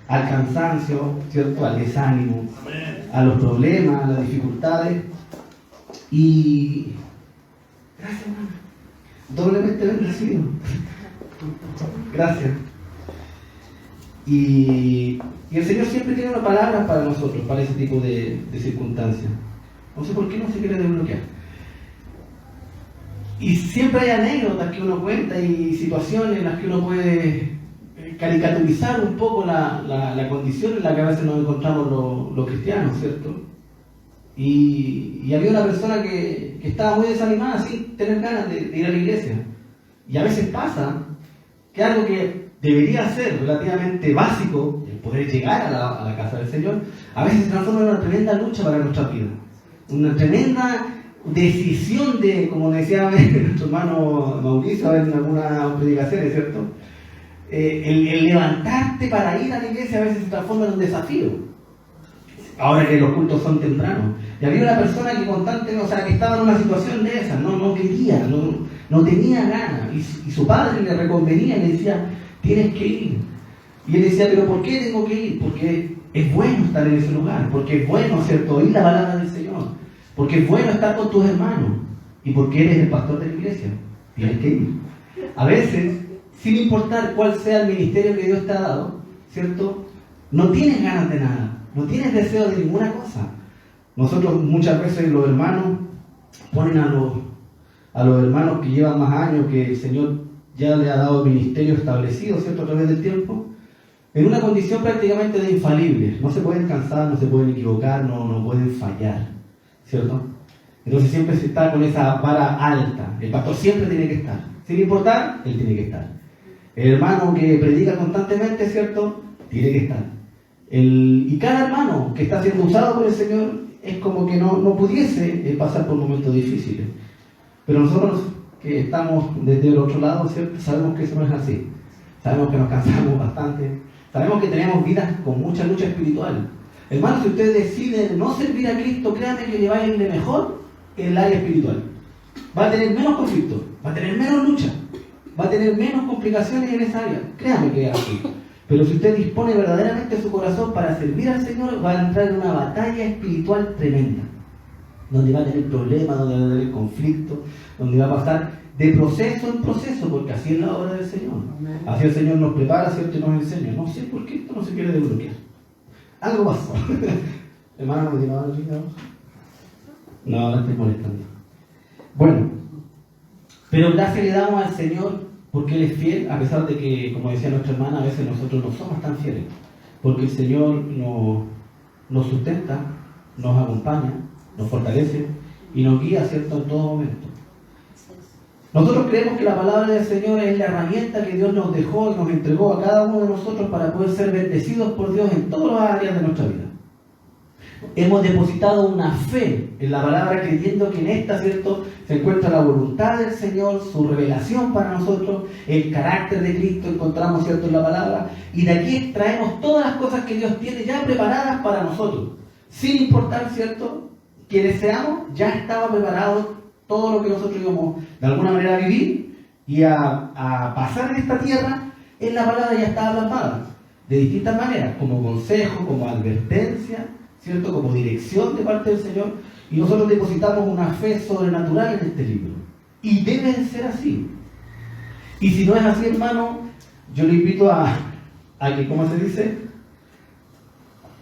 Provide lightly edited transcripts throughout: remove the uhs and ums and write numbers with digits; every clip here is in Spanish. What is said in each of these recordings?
al cansancio, ¿cierto? Al desánimo, a los problemas, a las dificultades. Y gracias, hermano. Doblemente bendecido. Gracias. Y el Señor siempre tiene una palabra para nosotros, para ese tipo de circunstancias. No sé por qué no se quiere desbloquear. Y siempre hay anécdotas que uno cuenta y situaciones en las que uno puede caricaturizar un poco la condición en la que a veces nos encontramos los cristianos, ¿cierto? Y había una persona que estaba muy desanimada sin tener ganas de ir a la iglesia. Y a veces pasa que algo que debería ser relativamente básico, el poder llegar a la casa del Señor, a veces se transforma en una tremenda lucha para nuestra vida. Una tremenda decisión de, como decía nuestro hermano Mauricio en algunas predicaciones, ¿cierto? El levantarte para ir a la iglesia a veces se transforma en un desafío. Ahora que los cultos son tempranos. Y había una persona que constantemente, o sea, que estaba en una situación de esa, no quería, no tenía ganas. Y su padre le reconvenía y le decía, tienes que ir. Y él decía, pero ¿por qué tengo que ir? Porque es bueno estar en ese lugar, porque es bueno, ¿cierto?, oír la palabra del Señor, porque es bueno estar con tus hermanos, y porque eres el pastor de la iglesia, tienes que ir. A veces, sin importar cuál sea el ministerio que Dios te ha dado, ¿cierto?, no tienes ganas de nada, no tienes deseo de ninguna cosa. Nosotros muchas veces los hermanos ponen a los hermanos que llevan más años, que el Señor ya le ha dado ministerio establecido, ¿cierto?, a través del tiempo, en una condición prácticamente de infalibles. No se pueden cansar, no se pueden equivocar, no pueden fallar, ¿cierto? Entonces siempre se está con esa vara alta. El pastor siempre tiene que estar. Sin importar, él tiene que estar. El hermano que predica constantemente, ¿cierto?, tiene que estar. Y cada hermano que está siendo usado por el Señor es como que no pudiese pasar por momentos difíciles. Pero nosotros que estamos desde el otro lado, ¿cierto?, sabemos que eso no es así. Sabemos que nos cansamos bastante. Sabemos que tenemos vidas con mucha lucha espiritual. Hermanos, si usted decide no servir a Cristo, créanme que le va a ir de mejor en el área espiritual. Va a tener menos conflictos, va a tener menos lucha, va a tener menos complicaciones en esa área. Créanme que es así. Pero si usted dispone verdaderamente su corazón para servir al Señor, va a entrar en una batalla espiritual tremenda, donde va a tener problemas, donde va a tener conflictos, donde va a pasar de proceso en proceso, porque así es la obra del Señor. Así el Señor nos prepara, ¿cierto?, y nos enseña. No sé por qué esto no se quiere desbloquear. Algo pasó. Hermano, ¿no me tiene algo? No, no estoy molestando. Bueno, pero gracias le damos al Señor porque Él es fiel, a pesar de que, como decía nuestra hermana, a veces nosotros no somos tan fieles. Porque el Señor nos sustenta, nos acompaña, nos fortalece y nos guía, ¿cierto?, en todo momento. Nosotros creemos que la palabra del Señor es la herramienta que Dios nos dejó y nos entregó a cada uno de nosotros para poder ser bendecidos por Dios en todas las áreas de nuestra vida. Hemos depositado una fe en la palabra creyendo que en esta, ¿cierto?, se encuentra la voluntad del Señor, su revelación para nosotros, el carácter de Cristo encontramos, ¿cierto?, en la palabra, y de aquí extraemos todas las cosas que Dios tiene ya preparadas para nosotros. Sin importar, ¿cierto?, quienes seamos, ya estaba preparado todo lo que nosotros íbamos de alguna manera a vivir y a pasar en esta tierra. En la palabra ya estaba plasmada de distintas maneras, como consejo, como advertencia, ¿cierto?, como dirección de parte del Señor, y nosotros depositamos una fe sobrenatural en este libro, y debe de ser así. Y si no es así, hermano, yo le invito a que, ¿cómo se dice?,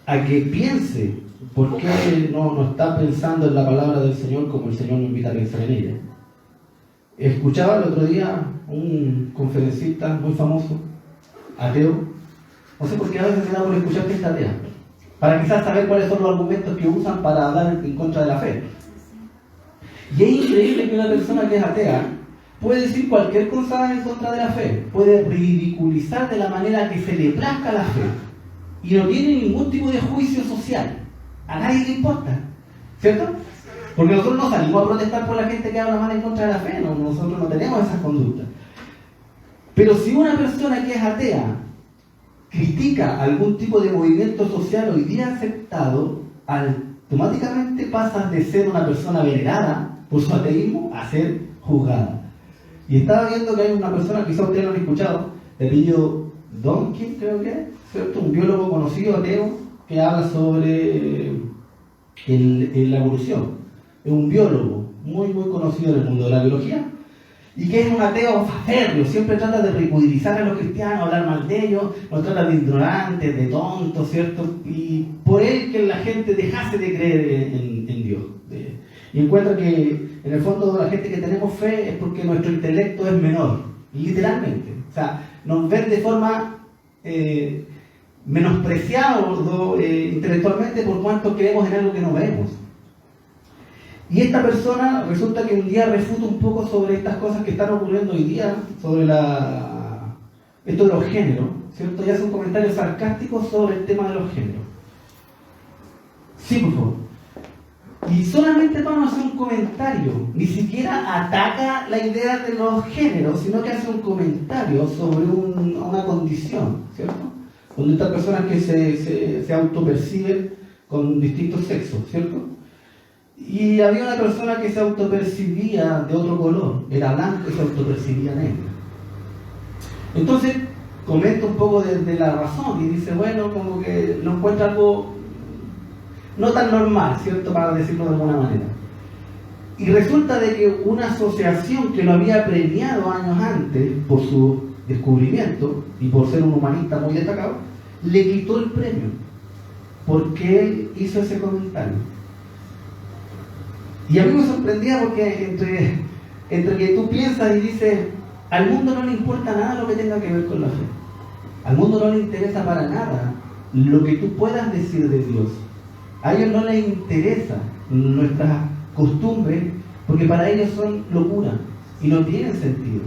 a que piense por qué no está pensando en la palabra del Señor como el Señor nos invita a pensar en ella. Escuchaba el otro día un conferencista muy famoso, ateo. No sé por qué a veces me da por escuchar que está atea, para quizás saber cuáles son los argumentos que usan para hablar en contra de la fe. Y es increíble que una persona que es atea puede decir cualquier cosa en contra de la fe, puede ridiculizar de la manera que se le plazca la fe, y no tiene ningún tipo de juicio social. A nadie le importa, ¿cierto? Porque nosotros no salimos a protestar por la gente que habla mal en contra de la fe, nosotros no tenemos esas conductas. Pero si una persona que es atea critica algún tipo de movimiento social hoy día aceptado, automáticamente pasa de ser una persona venerada por su ateísmo a ser juzgada. Y estaba viendo que hay una persona, quizás ustedes lo han escuchado, de apellido Dawkins, creo que es, ¿cierto? Un biólogo conocido, ateo, que habla sobre la evolución. Es un biólogo muy conocido en el mundo de la biología y que es un ateo férreo, siempre trata de ridiculizar a los cristianos, hablar mal de ellos, los trata de ignorantes, de tontos, ¿cierto? Y por él que la gente dejase de creer en Dios. Y encuentra que en el fondo la gente que tenemos fe es porque nuestro intelecto es menor, literalmente. O sea, nos ven de forma menospreciados intelectualmente por cuanto creemos en algo que no vemos. Y esta persona resulta que un día refuta un poco sobre estas cosas que están ocurriendo hoy día, sobre esto de los géneros, ¿cierto? Y hace un comentario sarcástico sobre el tema de los géneros. Sí, por favor. Y solamente vamos a hacer un comentario, ni siquiera ataca la idea de los géneros, sino que hace un comentario sobre una condición, ¿cierto? Donde estas personas que se autoperciben con distintos sexos, ¿cierto? Y había una persona que se autopercibía de otro color, era blanco y se autopercibía negro. Entonces, comenta un poco de la razón y dice, bueno, como que no encuentra algo no tan normal, ¿cierto? Para decirlo de alguna manera. Y resulta de que una asociación que lo había premiado años antes por su descubrimiento y por ser un humanista muy destacado, le quitó el premio porque él hizo ese comentario. Y a mí me sorprendía porque entre que tú piensas y dices, al mundo no le importa nada lo que tenga que ver con la fe. Al mundo no le interesa para nada lo que tú puedas decir de Dios. A ellos no les interesa nuestras costumbres porque para ellos son locura y no tienen sentido.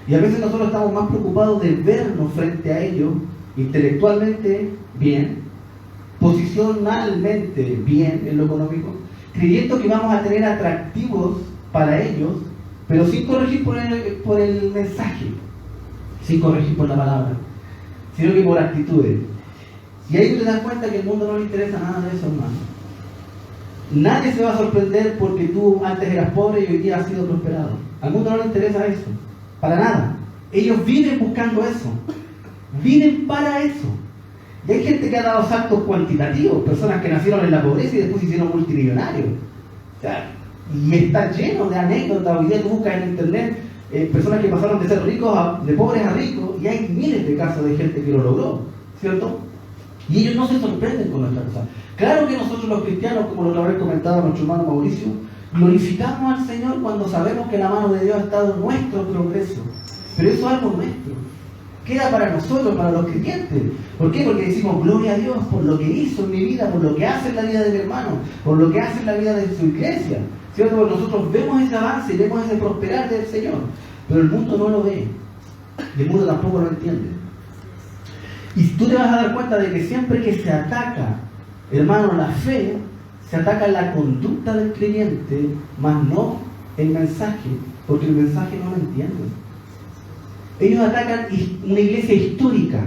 Y a veces nosotros estamos más preocupados de vernos frente a ellos intelectualmente bien, posicionalmente bien en lo económico, creyendo que vamos a tener atractivos para ellos, pero sin corregir por el mensaje, sin corregir por la palabra, sino que por actitudes. Y ahí tú te das cuenta que al mundo no le interesa nada de eso, hermano. Nadie se va a sorprender porque tú antes eras pobre y hoy día has sido prosperado. Al mundo no le interesa eso, para nada. Ellos viven buscando eso, viven para eso. Y hay gente que ha dado saltos cuantitativos, personas que nacieron en la pobreza y después se hicieron multimillonarios. O sea, y está lleno de anécdotas. Hoy día tú buscas en internet personas que pasaron de ser ricos, de pobres a ricos, y hay miles de casos de gente que lo logró, ¿cierto? Y ellos no se sorprenden con nuestra cosa. Claro que nosotros los cristianos, como lo habré comentado nuestro hermano Mauricio, glorificamos al Señor cuando sabemos que la mano de Dios ha estado en nuestro progreso. Pero eso es algo nuestro. Queda para nosotros, para los creyentes. ¿Por qué? Porque decimos gloria a Dios por lo que hizo en mi vida, por lo que hace en la vida de mi hermano, por lo que hace en la vida de su iglesia, ¿cierto? Porque nosotros vemos ese avance, vemos ese prosperar del Señor, pero el mundo no lo ve, y el mundo tampoco lo entiende. Y tú te vas a dar cuenta de que siempre que se ataca, hermano, la fe, se ataca la conducta del creyente, más no el mensaje, porque el mensaje no lo entienden. Ellos atacan una iglesia histórica,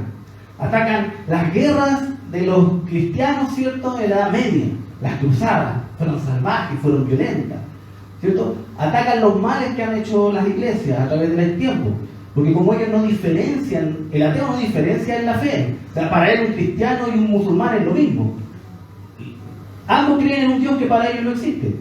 atacan las guerras de los cristianos, ¿cierto?, de la Edad Media, las cruzadas, fueron salvajes, fueron violentas, ¿cierto? Atacan los males que han hecho las iglesias a través del tiempo, porque como ellos no diferencian, el ateo no diferencia en la fe, o sea, para él un cristiano y un musulmán es lo mismo. Ambos creen en un Dios que para ellos no existe.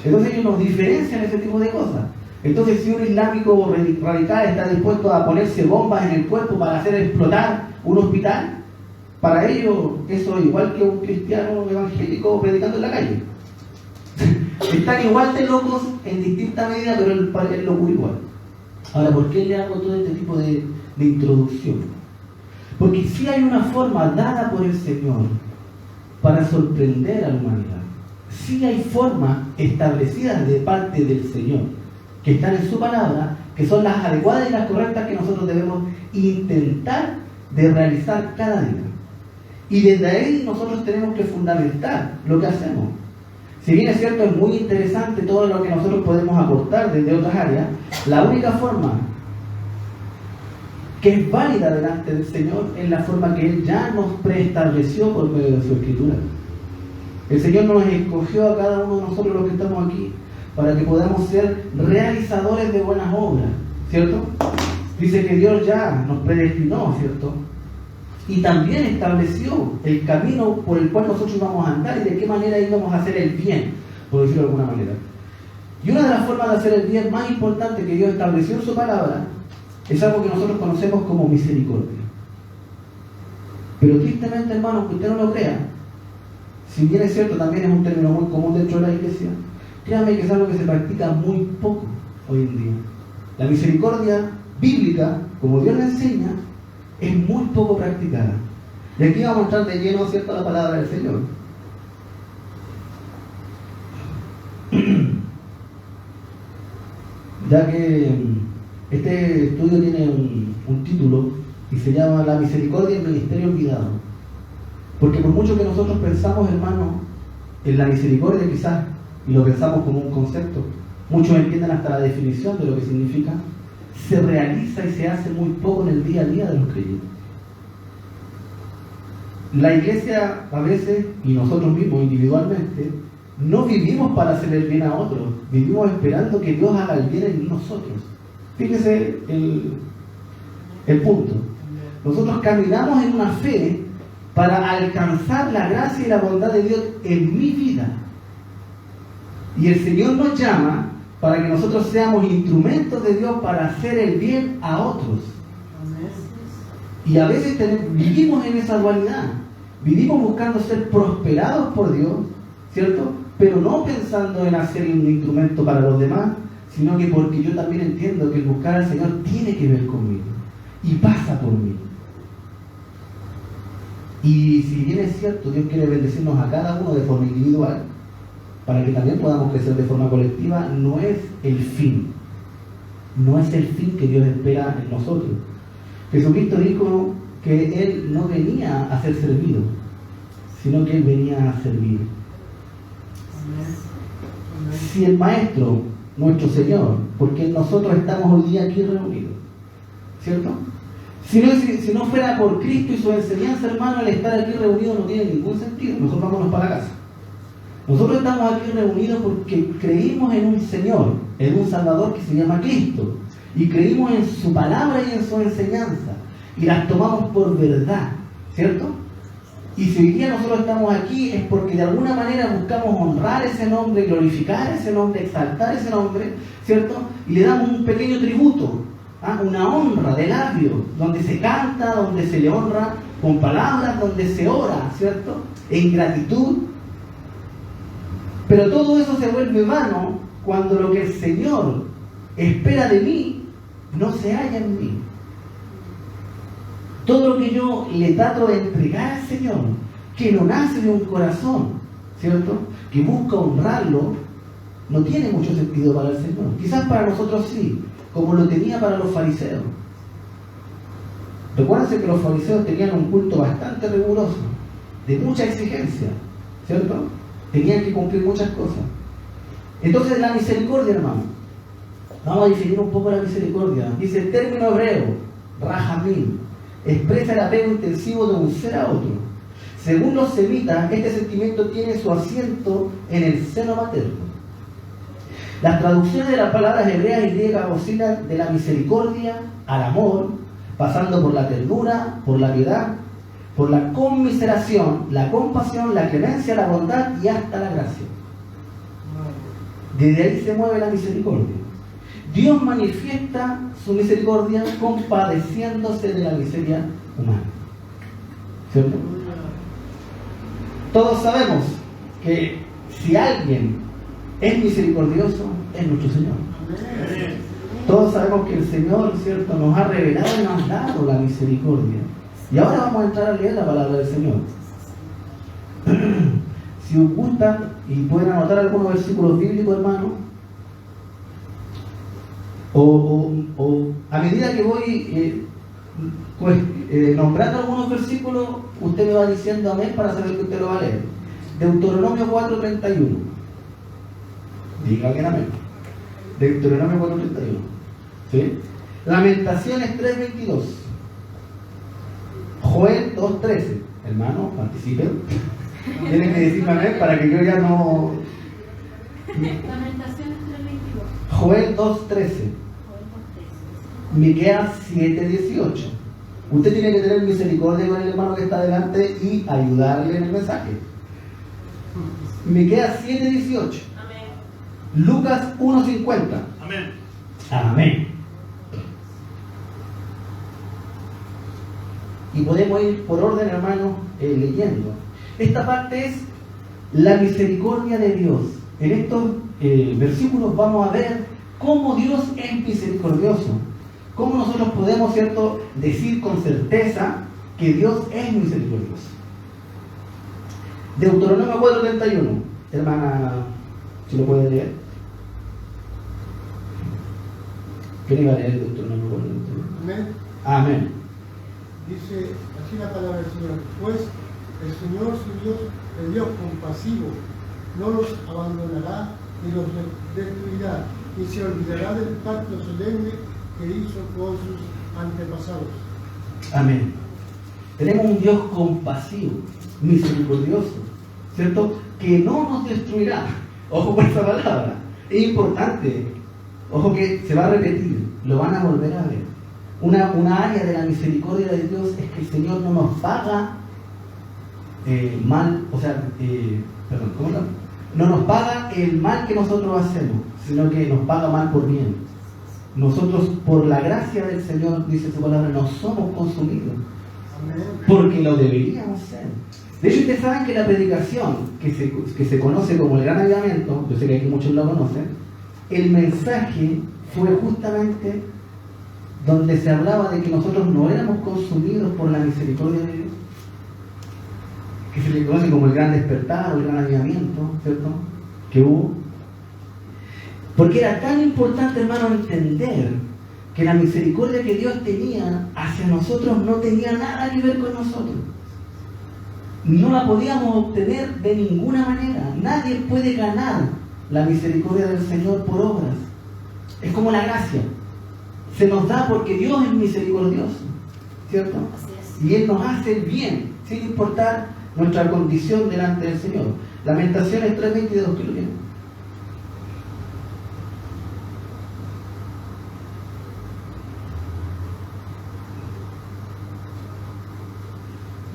Entonces ellos nos diferencian ese tipo de cosas. Entonces, si un islámico radical está dispuesto a ponerse bombas en el cuerpo para hacer explotar un hospital, para ellos eso es igual que un cristiano evangélico predicando en la calle. Están igual de locos en distinta medida, pero el locura igual. Ahora, ¿por qué le hago todo este tipo de introducción? Porque sí hay una forma dada por el Señor para sorprender a la humanidad. Sí hay formas establecidas de parte del Señor, que están en su palabra, que son las adecuadas y las correctas que nosotros debemos intentar de realizar cada día. Y desde ahí nosotros tenemos que fundamentar lo que hacemos. Si bien es cierto, es muy interesante todo lo que nosotros podemos aportar desde otras áreas, la única forma que es válida delante del Señor es la forma que Él ya nos preestableció por medio de su Escritura. El Señor nos escogió a cada uno de nosotros los que estamos aquí para que podamos ser realizadores de buenas obras, ¿cierto? Dice que Dios ya nos predestinó, ¿cierto?, y también estableció el camino por el cual nosotros íbamos a andar y de qué manera íbamos a hacer el bien, por decirlo de alguna manera. Y una de las formas de hacer el bien más importante que Dios estableció en su palabra es algo que nosotros conocemos como misericordia. Pero tristemente, hermanos, que usted no lo crea, si bien es cierto, también es un término muy común dentro de la iglesia, créame que es algo que se practica muy poco hoy en día. La misericordia bíblica, como Dios la enseña, es muy poco practicada. Y aquí vamos a entrar de lleno, ¿cierto?, a la palabra del Señor. Ya que este estudio tiene un título y se llama La misericordia del ministerio olvidado. Porque por mucho que nosotros pensamos, hermano, en la misericordia quizás, y lo pensamos como un concepto, muchos entienden hasta la definición de lo que significa, se realiza y se hace muy poco en el día a día de los creyentes. La iglesia a veces, y nosotros mismos individualmente, no vivimos para hacer el bien a otros, vivimos esperando que Dios haga el bien en nosotros. Fíjese el punto. Nosotros caminamos en una fe para alcanzar la gracia y la bondad de Dios en mi vida. Y el Señor nos llama para que nosotros seamos instrumentos de Dios para hacer el bien a otros. Y a veces vivimos en esa dualidad. Vivimos buscando ser prosperados por Dios, ¿cierto? Pero no pensando en hacer un instrumento para los demás, sino que porque yo también entiendo que el buscar al Señor tiene que ver conmigo y pasa por mí. Y si bien es cierto, Dios quiere bendecirnos a cada uno de forma individual, para que también podamos crecer de forma colectiva, no es el fin. No es el fin que Dios espera en nosotros. Jesucristo dijo que Él no venía a ser servido, sino que Él venía a servir. Si el Maestro, nuestro Señor, porque nosotros estamos hoy día aquí reunidos, ¿cierto? Si no fuera por Cristo y su enseñanza, hermano, el estar aquí reunidos no tiene ningún sentido. Mejor vámonos para la casa. Nosotros estamos aquí reunidos porque creímos en un Señor, en un Salvador que se llama Cristo, y creímos en su palabra y en su enseñanza, y las tomamos por verdad, ¿cierto? Y si hoy día nosotros estamos aquí es porque de alguna manera buscamos honrar ese nombre, glorificar ese nombre, exaltar ese nombre, ¿cierto? Y le damos un pequeño tributo, una honra de labios, donde se canta, donde se le honra con palabras, donde se ora, ¿cierto? En gratitud. Pero todo eso se vuelve vano cuando lo que el Señor espera de mí no se halla en mí. Todo lo que yo le trato de entregar al Señor, que no nace de un corazón, ¿cierto?, que busca honrarlo, no tiene mucho sentido para el Señor. Quizás para nosotros sí, como lo tenía para los fariseos. Recuérdense que los fariseos tenían un culto bastante riguroso, de mucha exigencia, ¿cierto? Tenían que cumplir muchas cosas. Entonces la misericordia, hermano, vamos a definir un poco la misericordia. Dice el término hebreo, rahamim, expresa el apego intensivo de un ser a otro. Según los semitas, este sentimiento tiene su asiento en el seno materno. Las traducciones de las palabras hebreas y griegas oscilan de la misericordia al amor, pasando por la ternura, por la piedad, por la conmiseración, la compasión, la clemencia, la bondad y hasta la gracia. Desde ahí se mueve la misericordia. Dios manifiesta su misericordia compadeciéndose de la miseria humana. ¿Cierto? Todos sabemos que si alguien es misericordioso, es nuestro Señor. Todos sabemos que el Señor, ¿cierto?, nos ha revelado y nos ha dado la misericordia. Y ahora vamos a entrar a leer la palabra del Señor. Si os gusta y pueden anotar algunos versículos bíblicos, hermano, o a medida que voy nombrando algunos versículos, usted me va diciendo amén para saber que usted lo va a leer. Deuteronomio 4:31. Diga bien amén. Deuteronomio 4:31. ¿Sí? Lamentaciones 3:22. Joel 2:13. Hermano, participen. Tienen que decirme amén para que yo ya no... Lamentaciones 3:22. Joel 2:13. Miqueas 7:18. Usted tiene que tener misericordia con el hermano que está delante y ayudarle en el mensaje. Miqueas 7:18. Amén. Lucas 1:50. Amén. Amén. Y podemos ir por orden, hermano, leyendo. Esta parte es la misericordia de Dios. En estos versículos vamos a ver cómo Dios es misericordioso. Cómo nosotros podemos, ¿cierto?, decir con certeza que Dios es misericordioso. Deuteronomio 4:31. Hermana, si lo puede leer. ¿Qué le iba a leer Deuteronomio 4:31? Amén. Amén. Dice así la palabra del Señor: pues el Señor su Dios es Dios compasivo, no los abandonará ni los destruirá, ni se olvidará del pacto solemne que hizo con sus antepasados. Amén. Tenemos un Dios compasivo, misericordioso, ¿cierto? Que no nos destruirá. Ojo con esa palabra, es importante. Ojo que se va a repetir, lo van a volver a ver. Una área de la misericordia de Dios es que el Señor no nos paga mal, o sea, perdón, ¿cómo no? No nos paga el mal que nosotros hacemos, sino que nos paga mal por bien. Nosotros, por la gracia del Señor, dice su palabra, no somos consumidos, porque lo deberíamos ser. De hecho, ustedes saben que la predicación, que se conoce como el Gran Avivamiento, yo sé que aquí muchos lo conocen, el mensaje fue justamente donde se hablaba de que nosotros no éramos consumidos por la misericordia de Dios, que se le conoce como el gran despertar o el gran avivamiento, ¿cierto?, que hubo. Porque era tan importante, hermano, entender que la misericordia que Dios tenía hacia nosotros no tenía nada que ver con nosotros. No la podíamos obtener de ninguna manera. Nadie puede ganar la misericordia del Señor por obras. Es como la gracia. Se nos da porque Dios es misericordioso, ¿cierto? Y Él nos hace el bien, sin importar nuestra condición delante del Señor. Lamentaciones 3:22, que lo tienen.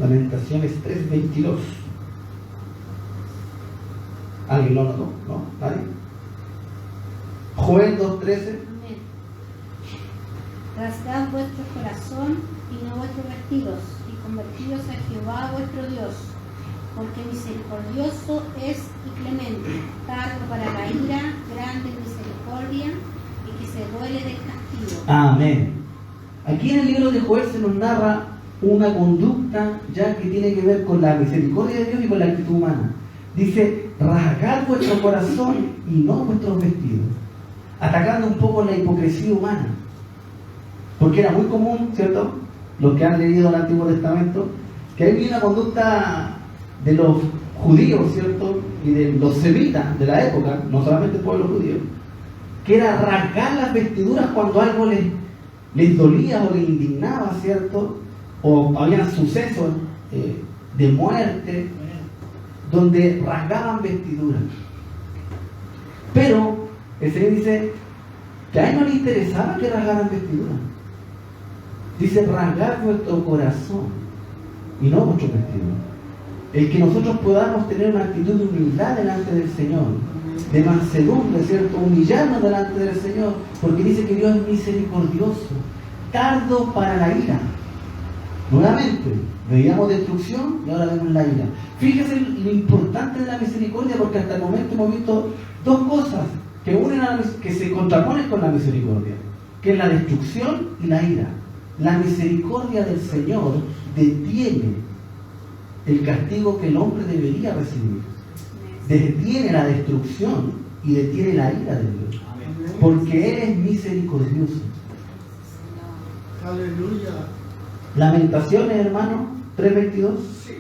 Lamentaciones 3:22. ¿Alguien lo notó? ¿No? ¿Nadie? Joel 2:13. Rasgad vuestro corazón y no vuestros vestidos, y convertidos a Jehová vuestro Dios, porque misericordioso es y clemente, tardo para la ira, grande en misericordia, y que se duele del castigo. Amén. Aquí en el libro de Joel se nos narra una conducta ya que tiene que ver con la misericordia de Dios y con la actitud humana. Dice: rasgad vuestro corazón y no vuestros vestidos, atacando un poco la hipocresía humana. Porque era muy común, ¿cierto?, los que han leído el Antiguo Testamento, que había una conducta de los judíos, ¿cierto?, y de los semitas de la época, no solamente el pueblo judío, que era rasgar las vestiduras cuando algo les dolía o les indignaba, ¿cierto?, o había sucesos de muerte, donde rasgaban vestiduras. Pero el Señor dice que a Él no le interesaba que rasgaran vestiduras. Dice: rasgar vuestro corazón y no vuestro vestido. El que nosotros podamos tener una actitud de humildad delante del Señor, de mansedumbre, ¿cierto?, humillarnos delante del Señor, porque dice que Dios es misericordioso, tardo para la ira. Nuevamente, veíamos destrucción y ahora vemos la ira. Fíjese lo importante de la misericordia, porque hasta el momento hemos visto dos cosas que se contraponen con la misericordia, que es la destrucción y la ira. La misericordia del Señor detiene el castigo que el hombre debería recibir. Detiene la destrucción y detiene la ira de Dios. Porque Él es misericordioso. Aleluya. Lamentaciones, hermano, 3:22. Sí.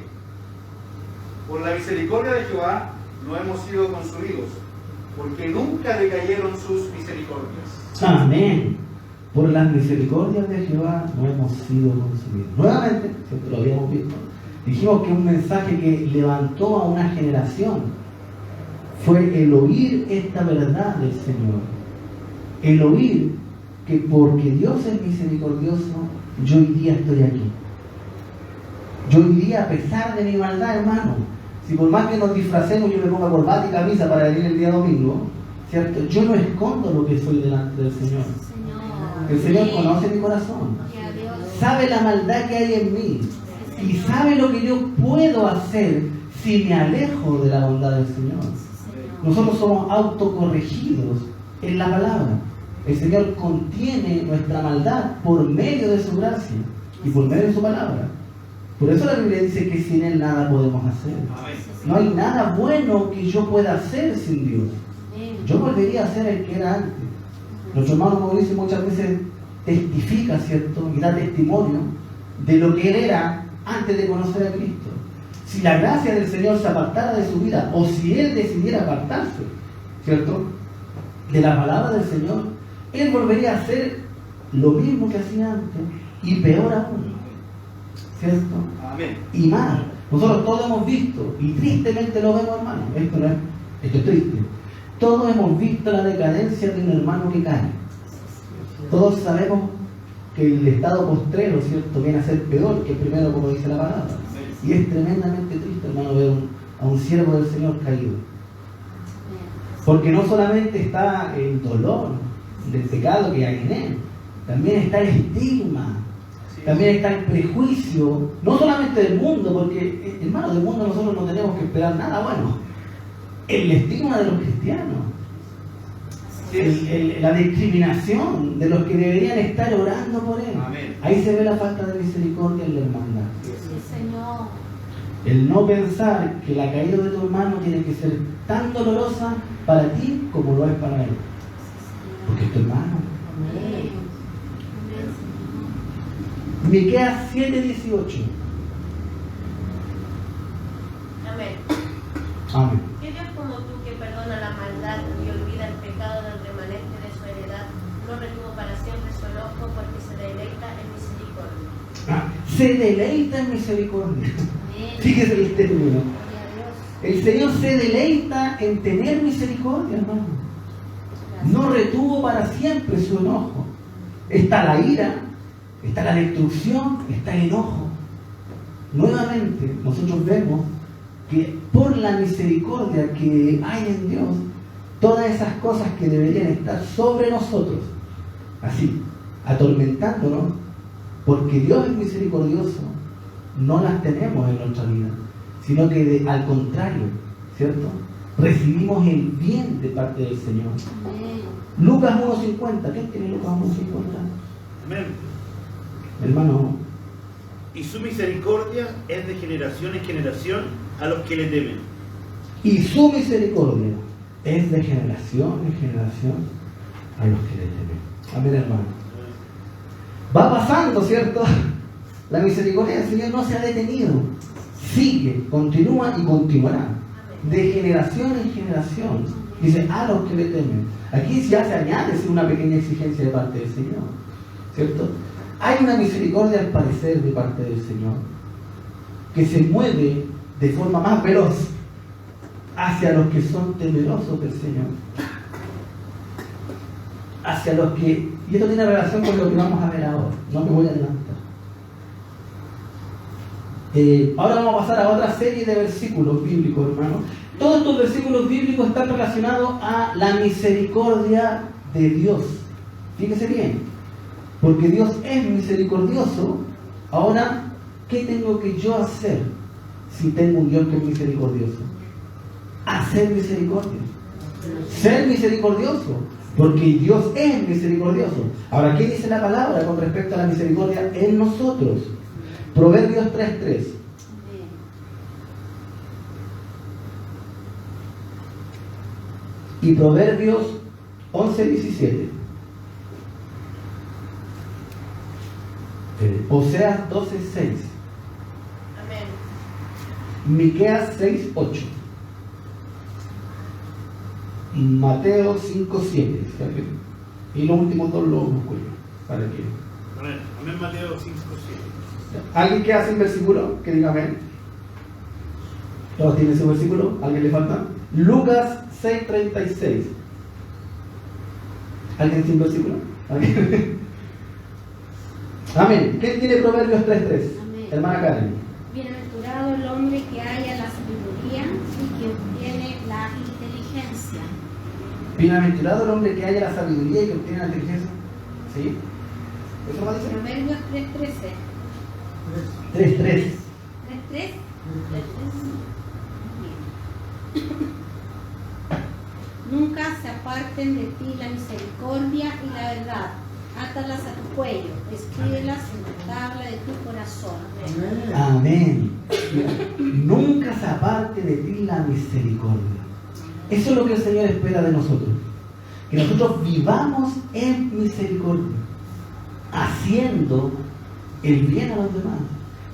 Por la misericordia de Jehová no hemos sido consumidos, porque nunca decayeron sus misericordias. Amén. Por las misericordias de Jehová no hemos sido consumidos. Nuevamente, siempre lo habíamos visto, dijimos que un mensaje que levantó a una generación fue el oír esta verdad del Señor. El oír que porque Dios es misericordioso, yo hoy día estoy aquí. Yo iría a pesar de mi maldad, hermano. Si por más que nos disfracemos, yo me ponga corbata y camisa para venir el día domingo, ¿cierto? Yo no escondo lo que soy delante del Señor. El Señor conoce mi corazón, sabe la maldad que hay en mí y sabe lo que yo puedo hacer si me alejo de la bondad del Señor. Nosotros somos autocorregidos en la palabra. El Señor contiene nuestra maldad por medio de su gracia y por medio de su palabra. Por eso la Biblia dice que sin Él nada podemos hacer. No hay nada bueno que yo pueda hacer sin Dios. Yo volvería a ser el que era antes. Nuestro hermano Mauricio muchas veces testifica, ¿cierto? Y da testimonio de lo que él era antes de conocer a Cristo. Si la gracia del Señor se apartara de su vida, o si él decidiera apartarse, ¿cierto?, de la palabra del Señor, él volvería a hacer lo mismo que hacía antes, y peor aún, ¿cierto? Amén. Y más. Nosotros todos hemos visto, y tristemente lo vemos, hermano, esto es triste, todos hemos visto la decadencia de un hermano que cae. Todos sabemos que el estado postrero, ¿cierto?, viene a ser peor que el primero, como dice la palabra. Y es tremendamente triste, hermano, ver a un siervo del Señor caído. Porque no solamente está el dolor del pecado que hay en él, también está el estigma, también está el prejuicio, no solamente del mundo, porque, hermano, del mundo nosotros no tenemos que esperar nada bueno. El estigma de los cristianos, la discriminación de los que deberían estar orando por él. Amén. Ahí se ve la falta de misericordia en la hermandad. Sí, Señor. El no pensar que la caída de tu hermano tiene que ser tan dolorosa para ti como lo es para él. Porque es tu hermano. Amén. Miqueas 7:18. Amén. Amén. ¿Qué Dios como tú que perdona la maldad y olvida el pecado del remanente de su heredad, no retuvo para siempre su enojo porque se deleita en misericordia? Se deleita en misericordia. Amén. Fíjese el término. Gloria a Dios. El Señor se deleita en tener misericordia, hermano. No retuvo para siempre su enojo. Está la ira, está la destrucción, está el enojo. Nuevamente, nosotros vemos que por la misericordia que hay en Dios, todas esas cosas que deberían estar sobre nosotros, así, atormentándonos, porque Dios es misericordioso, no las tenemos en nuestra vida, sino que al contrario, ¿cierto?, recibimos el bien de parte del Señor. Amén. Lucas 1:50. ¿Quién tiene Lucas 1:50? Amén. Hermano, Y su misericordia es de generación en generación a los que le temen. y su misericordia es de generación en generación a los que le temen. Amén, hermano. Va pasando, ¿cierto? La misericordia del Señor no se ha detenido. Sigue, continúa y continuará. De generación en generación. Dice, a los que le temen. Aquí ya se añade una pequeña exigencia de parte del Señor, ¿cierto? Hay una misericordia al parecer de parte del Señor que se mueve de forma más veloz hacia los que son temerosos del Señor, hacia los que, y esto tiene relación con lo que vamos a ver ahora, no me voy a adelantar. Ahora vamos a pasar a otra serie de versículos bíblicos, hermanos. Todos estos versículos bíblicos están relacionados a la misericordia de Dios. Fíjese bien, porque Dios es misericordioso. Ahora, ¿qué tengo que yo hacer si tengo un Dios que es misericordioso? Hacer misericordia, ser misericordioso, porque Dios es misericordioso. Ahora, ¿qué dice la palabra con respecto a la misericordia en nosotros? Proverbios 3:3. Y Proverbios 11:17. Oseas 12:6. Amén. Miqueas 6:8. Mateo 5:7. Y los últimos dos los busco yo, para que... Amén. Amén, Mateo 5:7. ¿Alguien que hace un versículo? Que diga amén. ¿Todos tienen su versículo? ¿Alguien le falta? Lucas 6:36. ¿Alguien tiene un versículo? ¿Alguien? Amén. ¿Quién tiene Proverbios 3:3? Amén. Hermana Karen. Bien, Bienaventurado el hombre que haya la sabiduría y que obtiene la inteligencia. ¿Sí? ¿Eso lo dice? Proverbios 3:13. 3:3. 3:3. Nunca se aparten de ti la misericordia y la verdad. Átalas a tu cuello, escríbelas en la tabla de tu corazón. Amén. Nunca se aparte de ti la misericordia. Eso es lo que el Señor espera de nosotros. Que nosotros vivamos en misericordia, haciendo el bien a los demás,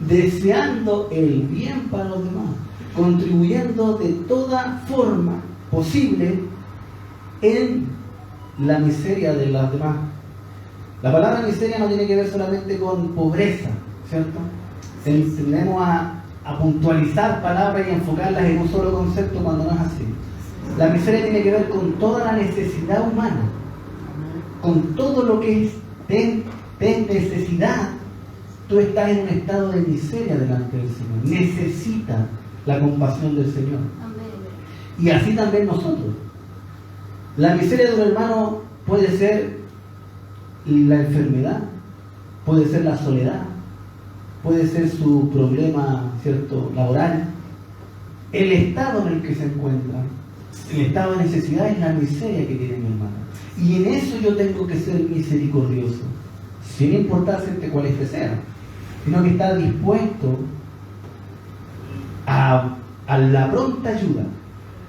deseando el bien para los demás, contribuyendo de toda forma posible en la miseria de los demás. La palabra miseria no tiene que ver solamente con pobreza, ¿cierto? Tendemos a puntualizar palabras y enfocarlas en un solo concepto cuando no es así. La miseria tiene que ver con toda la necesidad humana, con todo lo que es ten necesidad. Tú estás en un estado de miseria delante del Señor. Necesitas la compasión del Señor. Y así también nosotros. La miseria de un hermano puede ser la enfermedad, puede ser la soledad, puede ser su problema, ¿cierto?, laboral, el estado en el que se encuentra, el estado de necesidad es la miseria que tiene mi hermano. Y en eso yo tengo que ser misericordioso, sin importar cuál este sea, sino que estar dispuesto a la pronta ayuda.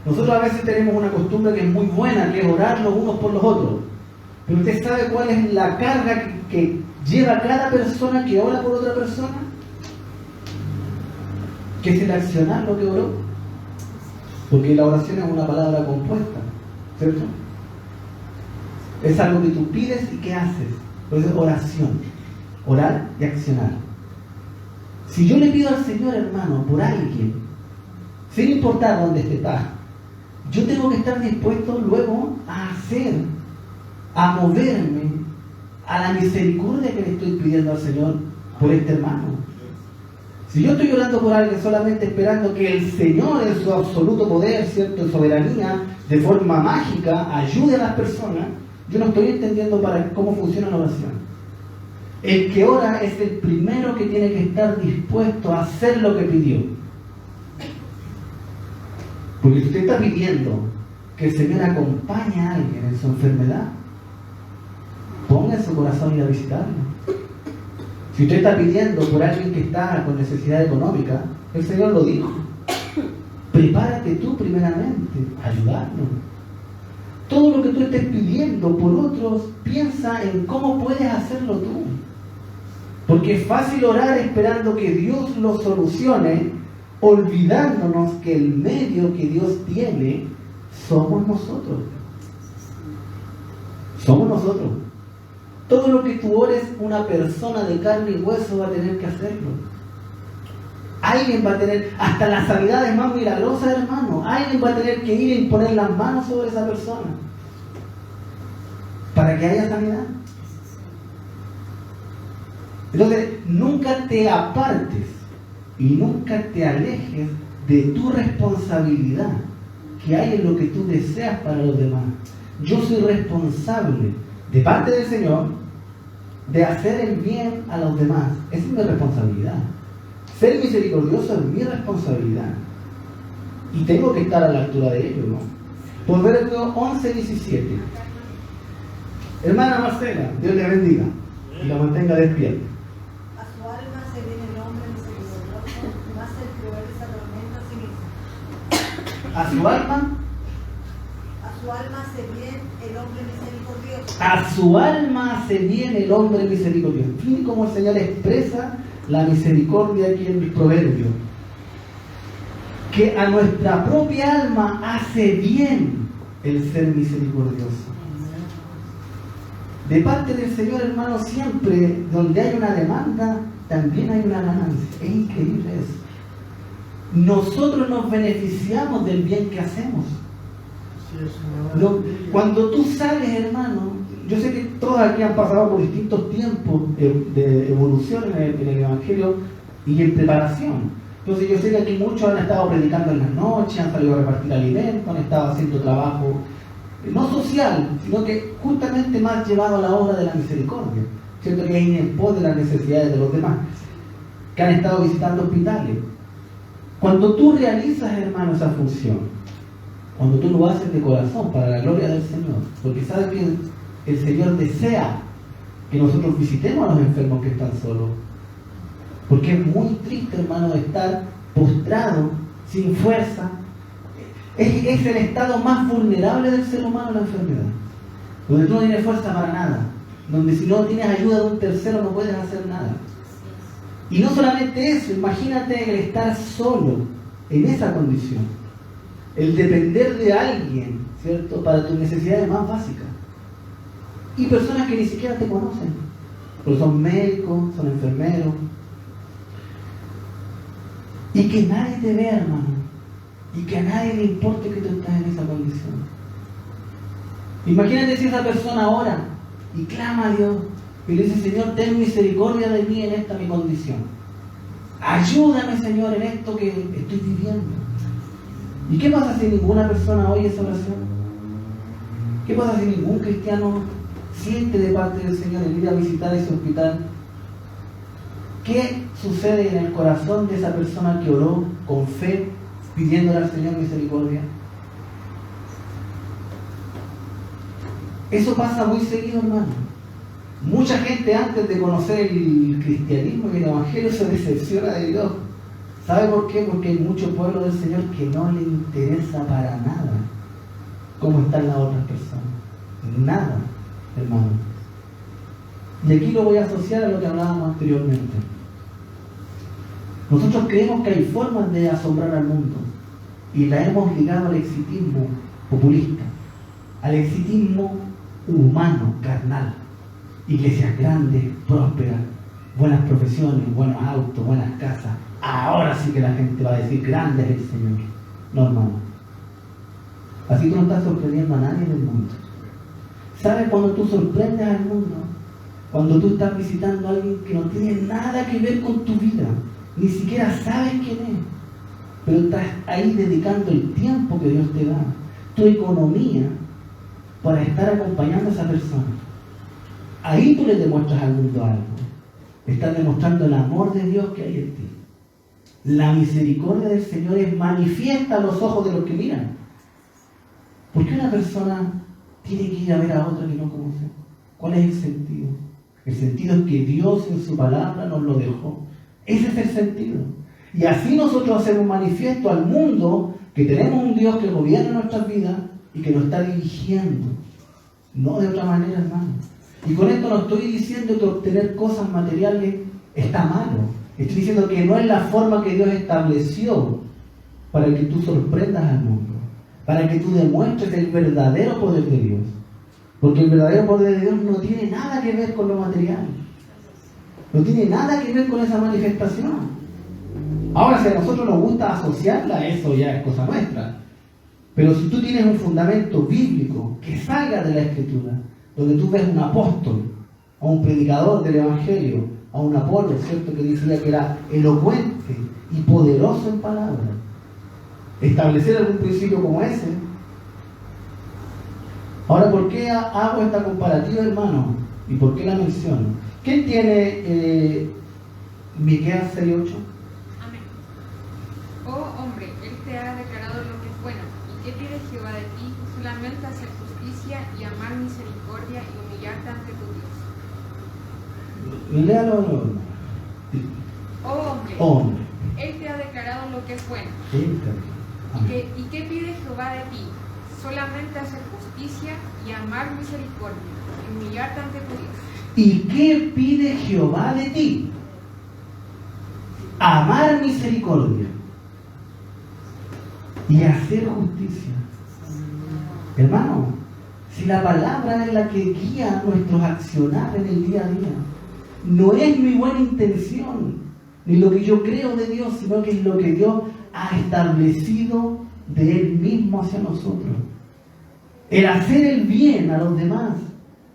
Nosotros a veces tenemos una costumbre que es muy buena, que es orar los unos por los otros. Pero usted sabe cuál es la carga que lleva cada persona que ora por otra persona, que es el accionar lo que oró. Porque la oración es una palabra compuesta, ¿cierto? Es algo que tú pides y que haces. Entonces oración, orar y accionar. Si yo le pido al Señor, hermano, por alguien, sin importar dónde está, yo tengo que estar dispuesto luego a hacer, a moverme a la misericordia que le estoy pidiendo al Señor por este hermano. Si yo estoy orando por alguien solamente esperando que el Señor en su absoluto poder, ¿cierto?, en soberanía, de forma mágica, ayude a las personas, yo no estoy entendiendo cómo funciona la oración. El que ora es el primero que tiene que estar dispuesto a hacer lo que pidió. Porque si usted está pidiendo que el Señor acompañe a alguien en su enfermedad, ponga en su corazón ir a visitarlo. Si usted está pidiendo por alguien que está con necesidad económica, el Señor lo dijo. Prepárate tú primeramente a ayudarlo. Todo lo que tú estés pidiendo por otros, piensa en cómo puedes hacerlo tú. Porque es fácil orar esperando que Dios lo solucione, olvidándonos que el medio que Dios tiene somos nosotros. Somos nosotros. Todo lo que tú ores, una persona de carne y hueso va a tener que hacerlo. Alguien va a tener, hasta las sanidades más milagrosas, hermano, alguien va a tener que ir a imponer las manos sobre esa persona para que haya sanidad. Entonces, nunca te apartes y nunca te alejes de tu responsabilidad que hay en lo que tú deseas para los demás. Yo soy responsable de parte del Señor de hacer el bien a los demás. Esa es mi responsabilidad. Ser misericordioso es mi responsabilidad. Y tengo que estar a la altura de ello, ¿no? Proverbios 11:17. Hermana Marcela, Dios le bendiga y la mantenga despierta. A su alma se viene el hombre misericordioso, más el cruel se atormenta a sí mismo. A su alma. A su alma hace bien el hombre misericordioso. A su alma hace bien el hombre misericordioso. Fíjense cómo el Señor expresa la misericordia aquí en mis proverbios. Que a nuestra propia alma hace bien el ser misericordioso. De parte del Señor, hermano, siempre donde hay una demanda, también hay una ganancia. Es increíble eso. Nosotros nos beneficiamos del bien que hacemos. Cuando tú sales, hermano, yo sé que todos aquí han pasado por distintos tiempos de evolución en el Evangelio y en preparación. Entonces yo sé que aquí muchos han estado predicando en las noches, han salido a repartir alimentos, han estado haciendo trabajo no social, sino que justamente más llevado a la obra de la misericordia, ¿cierto? Que es en pos de las necesidades de los demás, que han estado visitando hospitales. Cuando tú realizas, hermano, esa función, cuando tú lo haces de corazón para la gloria del Señor, porque sabes que el Señor desea que nosotros visitemos a los enfermos que están solos, porque es muy triste, hermano, de estar postrado, sin fuerza. Es el estado más vulnerable del ser humano, la enfermedad, donde tú no tienes fuerza para nada, donde si no tienes ayuda de un tercero no puedes hacer nada. Y no solamente eso, imagínate el estar solo en esa condición, el depender de alguien, ¿cierto?, para tus necesidades más básicas. Y personas que ni siquiera te conocen, pero son médicos, son enfermeros, y que nadie te vea, hermano, y que a nadie le importe que tú estás en esa condición. Imagínate si esa persona ora y clama a Dios y le dice: Señor, ten misericordia de mí en esta mi condición, ayúdame, Señor, en esto que estoy viviendo. ¿Y qué pasa si ninguna persona oye esa oración? ¿Qué pasa si ningún cristiano siente de parte del Señor el ir a visitar ese hospital? ¿Qué sucede en el corazón de esa persona que oró con fe, pidiéndole al Señor misericordia? Eso pasa muy seguido, hermano. Mucha gente, antes de conocer el cristianismo y el evangelio, se decepciona de Dios. ¿Sabe por qué? Porque hay mucho pueblo del Señor que no le interesa para nada cómo están las otras personas. Nada, hermano. Y aquí lo voy a asociar a lo que hablábamos anteriormente. Nosotros creemos que hay formas de asombrar al mundo y la hemos ligado al exitismo populista, al exitismo humano, carnal. Iglesias grandes, prósperas, buenas profesiones, buenos autos, buenas casas. Ahora sí que la gente va a decir: grande es el Señor. No, hermano. Así tú no estás sorprendiendo a nadie del mundo. ¿Sabes cuando tú sorprendes al mundo? Cuando tú estás visitando a alguien que no tiene nada que ver con tu vida, ni siquiera sabes quién es, pero estás ahí dedicando el tiempo que Dios te da, tu economía, para estar acompañando a esa persona. Ahí tú le demuestras al mundo algo. Estás demostrando el amor de Dios que hay en ti. La misericordia del Señor es manifiesta a los ojos de los que miran. ¿Por qué una persona tiene que ir a ver a otra que no conoce? ¿Cuál es el sentido? El sentido es que Dios en su palabra nos lo dejó. Ese es el sentido. Y así nosotros hacemos manifiesto al mundo que tenemos un Dios que gobierna nuestras vidas y que nos está dirigiendo. No de otra manera, hermano. Y con esto no estoy diciendo que obtener cosas materiales está malo. Estoy diciendo que no es la forma que Dios estableció para que tú sorprendas al mundo, para que tú demuestres el verdadero poder de Dios. Porque el verdadero poder de Dios no tiene nada que ver con lo material. No tiene nada que ver con esa manifestación. Ahora, si a nosotros nos gusta asociarla, eso ya es cosa nuestra. Pero si tú tienes un fundamento bíblico que salga de la Escritura, donde tú ves un apóstol, a un predicador del Evangelio, a un Apolo, ¿cierto?, que decía que era elocuente y poderoso en palabras, establecer algún principio como ese. Ahora, ¿por qué hago esta comparativa, hermano? ¿Y por qué la menciono? ¿Quién tiene Miqueas 6:8? Amén. Oh hombre, Él te ha declarado lo que es bueno. ¿Y qué pide Jehová de ti? Solamente hacer justicia y amar misericordia y humillarte ante tu Dios. Léalo. Oh hombre, Hombre. Él te ha declarado lo que es bueno. ¿Y qué pide Jehová de ti? Solamente hacer justicia y amar misericordia y humillarte ante tu Dios. ¿Y qué pide Jehová de ti? Amar misericordia y hacer justicia. Hermano, si la palabra es la que guía nuestros accionar en el día a día, no es mi buena intención, ni lo que yo creo de Dios, sino que es lo que Dios ha establecido de Él mismo hacia nosotros. El hacer el bien a los demás,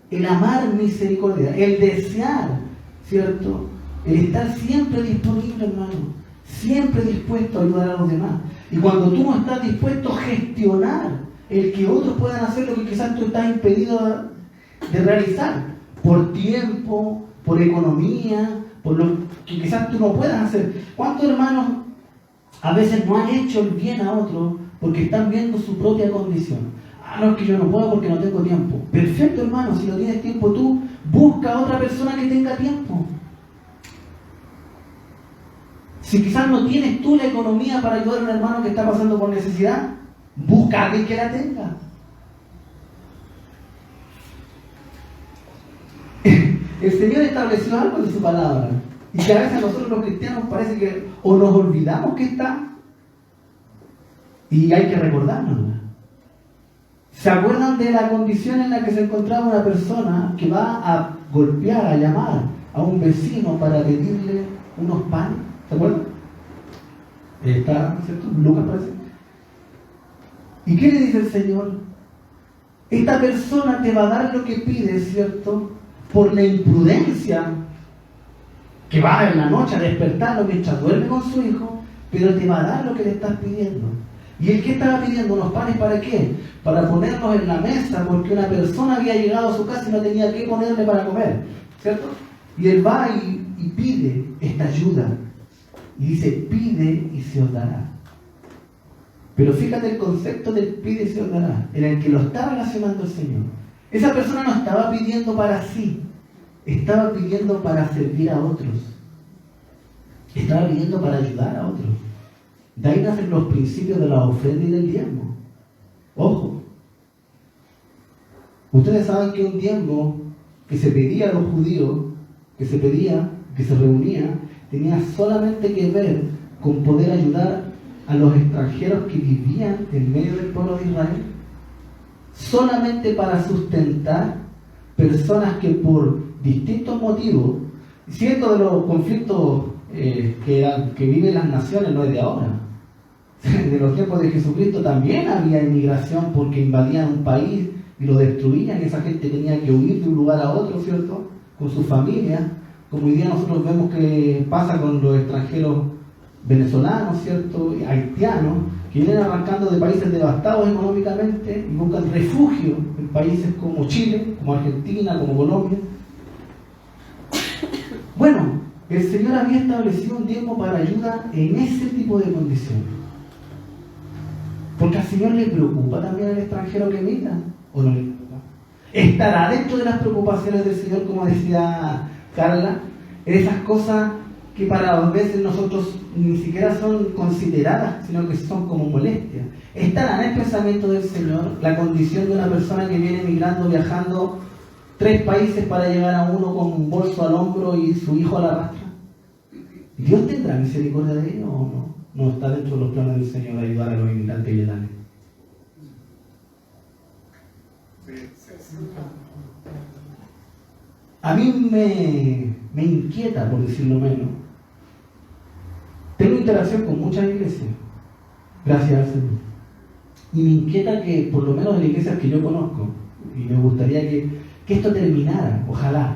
el amar misericordia, el desear, ¿cierto? El estar siempre disponible, hermano, siempre dispuesto a ayudar a los demás. Y cuando tú no estás dispuesto a gestionar el que otros puedan hacer lo que quizás tú estás impedido de realizar, por tiempo, por economía, por lo que quizás tú no puedas hacer. ¿Cuántos hermanos a veces no han hecho el bien a otros porque están viendo su propia condición? Ah, no, es que yo no puedo porque no tengo tiempo. Perfecto, hermano, si no tienes tiempo tú, busca a otra persona que tenga tiempo. Si quizás no tienes tú la economía para ayudar a un hermano que está pasando por necesidad, busca a alguien que la tenga. El Señor estableció algo de su palabra y que a veces a nosotros los cristianos parece que o nos olvidamos que está y hay que recordárnosla. ¿Se acuerdan de la condición en la que se encontraba una persona que va a golpear, a llamar a un vecino para pedirle unos panes? ¿Se acuerdan? Está, ¿cierto? Lucas parece. ¿Y qué le dice el Señor? Esta persona te va a dar lo que pides, ¿cierto? Por la imprudencia que va en la noche a despertarlo mientras duerme con su hijo, pero te va a dar lo que le estás pidiendo. ¿Y el que estaba pidiendo unos panes para qué? Para ponerlos en la mesa, porque una persona había llegado a su casa y no tenía qué ponerle para comer, ¿cierto? Y él va y pide esta ayuda. Y dice, pide y se os dará. Pero fíjate el concepto del pide y se os dará, en el que lo está relacionando el Señor. Esa persona no estaba pidiendo para sí, estaba pidiendo para servir a otros. Estaba pidiendo para ayudar a otros. De ahí nacen los principios de la ofrenda y del diezmo. Ojo. Ustedes saben que un diezmo que se pedía a los judíos, que se reunía, tenía solamente que ver con poder ayudar a los extranjeros que vivían en medio del pueblo de Israel, solamente para sustentar personas que por distintos motivos, cierto de los conflictos que viven las naciones no es de ahora, de los tiempos de Jesucristo también había inmigración porque invadían un país y lo destruían, y esa gente tenía que huir de un lugar a otro, ¿cierto? Con su familia, como hoy día nosotros vemos que pasa con los extranjeros venezolanos, ¿cierto? Haitianos, que vienen arrancando de países devastados económicamente y buscan refugio en países como Chile, como Argentina, como Colombia. Bueno, el Señor había establecido un diezmo para ayuda en ese tipo de condiciones. Porque al Señor le preocupa también el extranjero que mira, ¿o no le preocupa? Estará dentro de las preocupaciones del Señor, como decía Carla, en esas cosas que para a veces nosotros ni siquiera son consideradas, sino que son como molestias. Estará en el pensamiento del Señor la condición de una persona que viene migrando, viajando 3 países para llegar a uno con un bolso al hombro y su hijo a la rastra. ¿Dios tendrá misericordia de ellos o no? No está dentro de los planes del Señor ayudar a los inmigrantes y letales. A mí me inquieta, por decirlo menos. Tengo interacción con muchas iglesias, gracias al Señor. Y me inquieta que, por lo menos en las iglesias que yo conozco, y me gustaría que esto terminara, ojalá,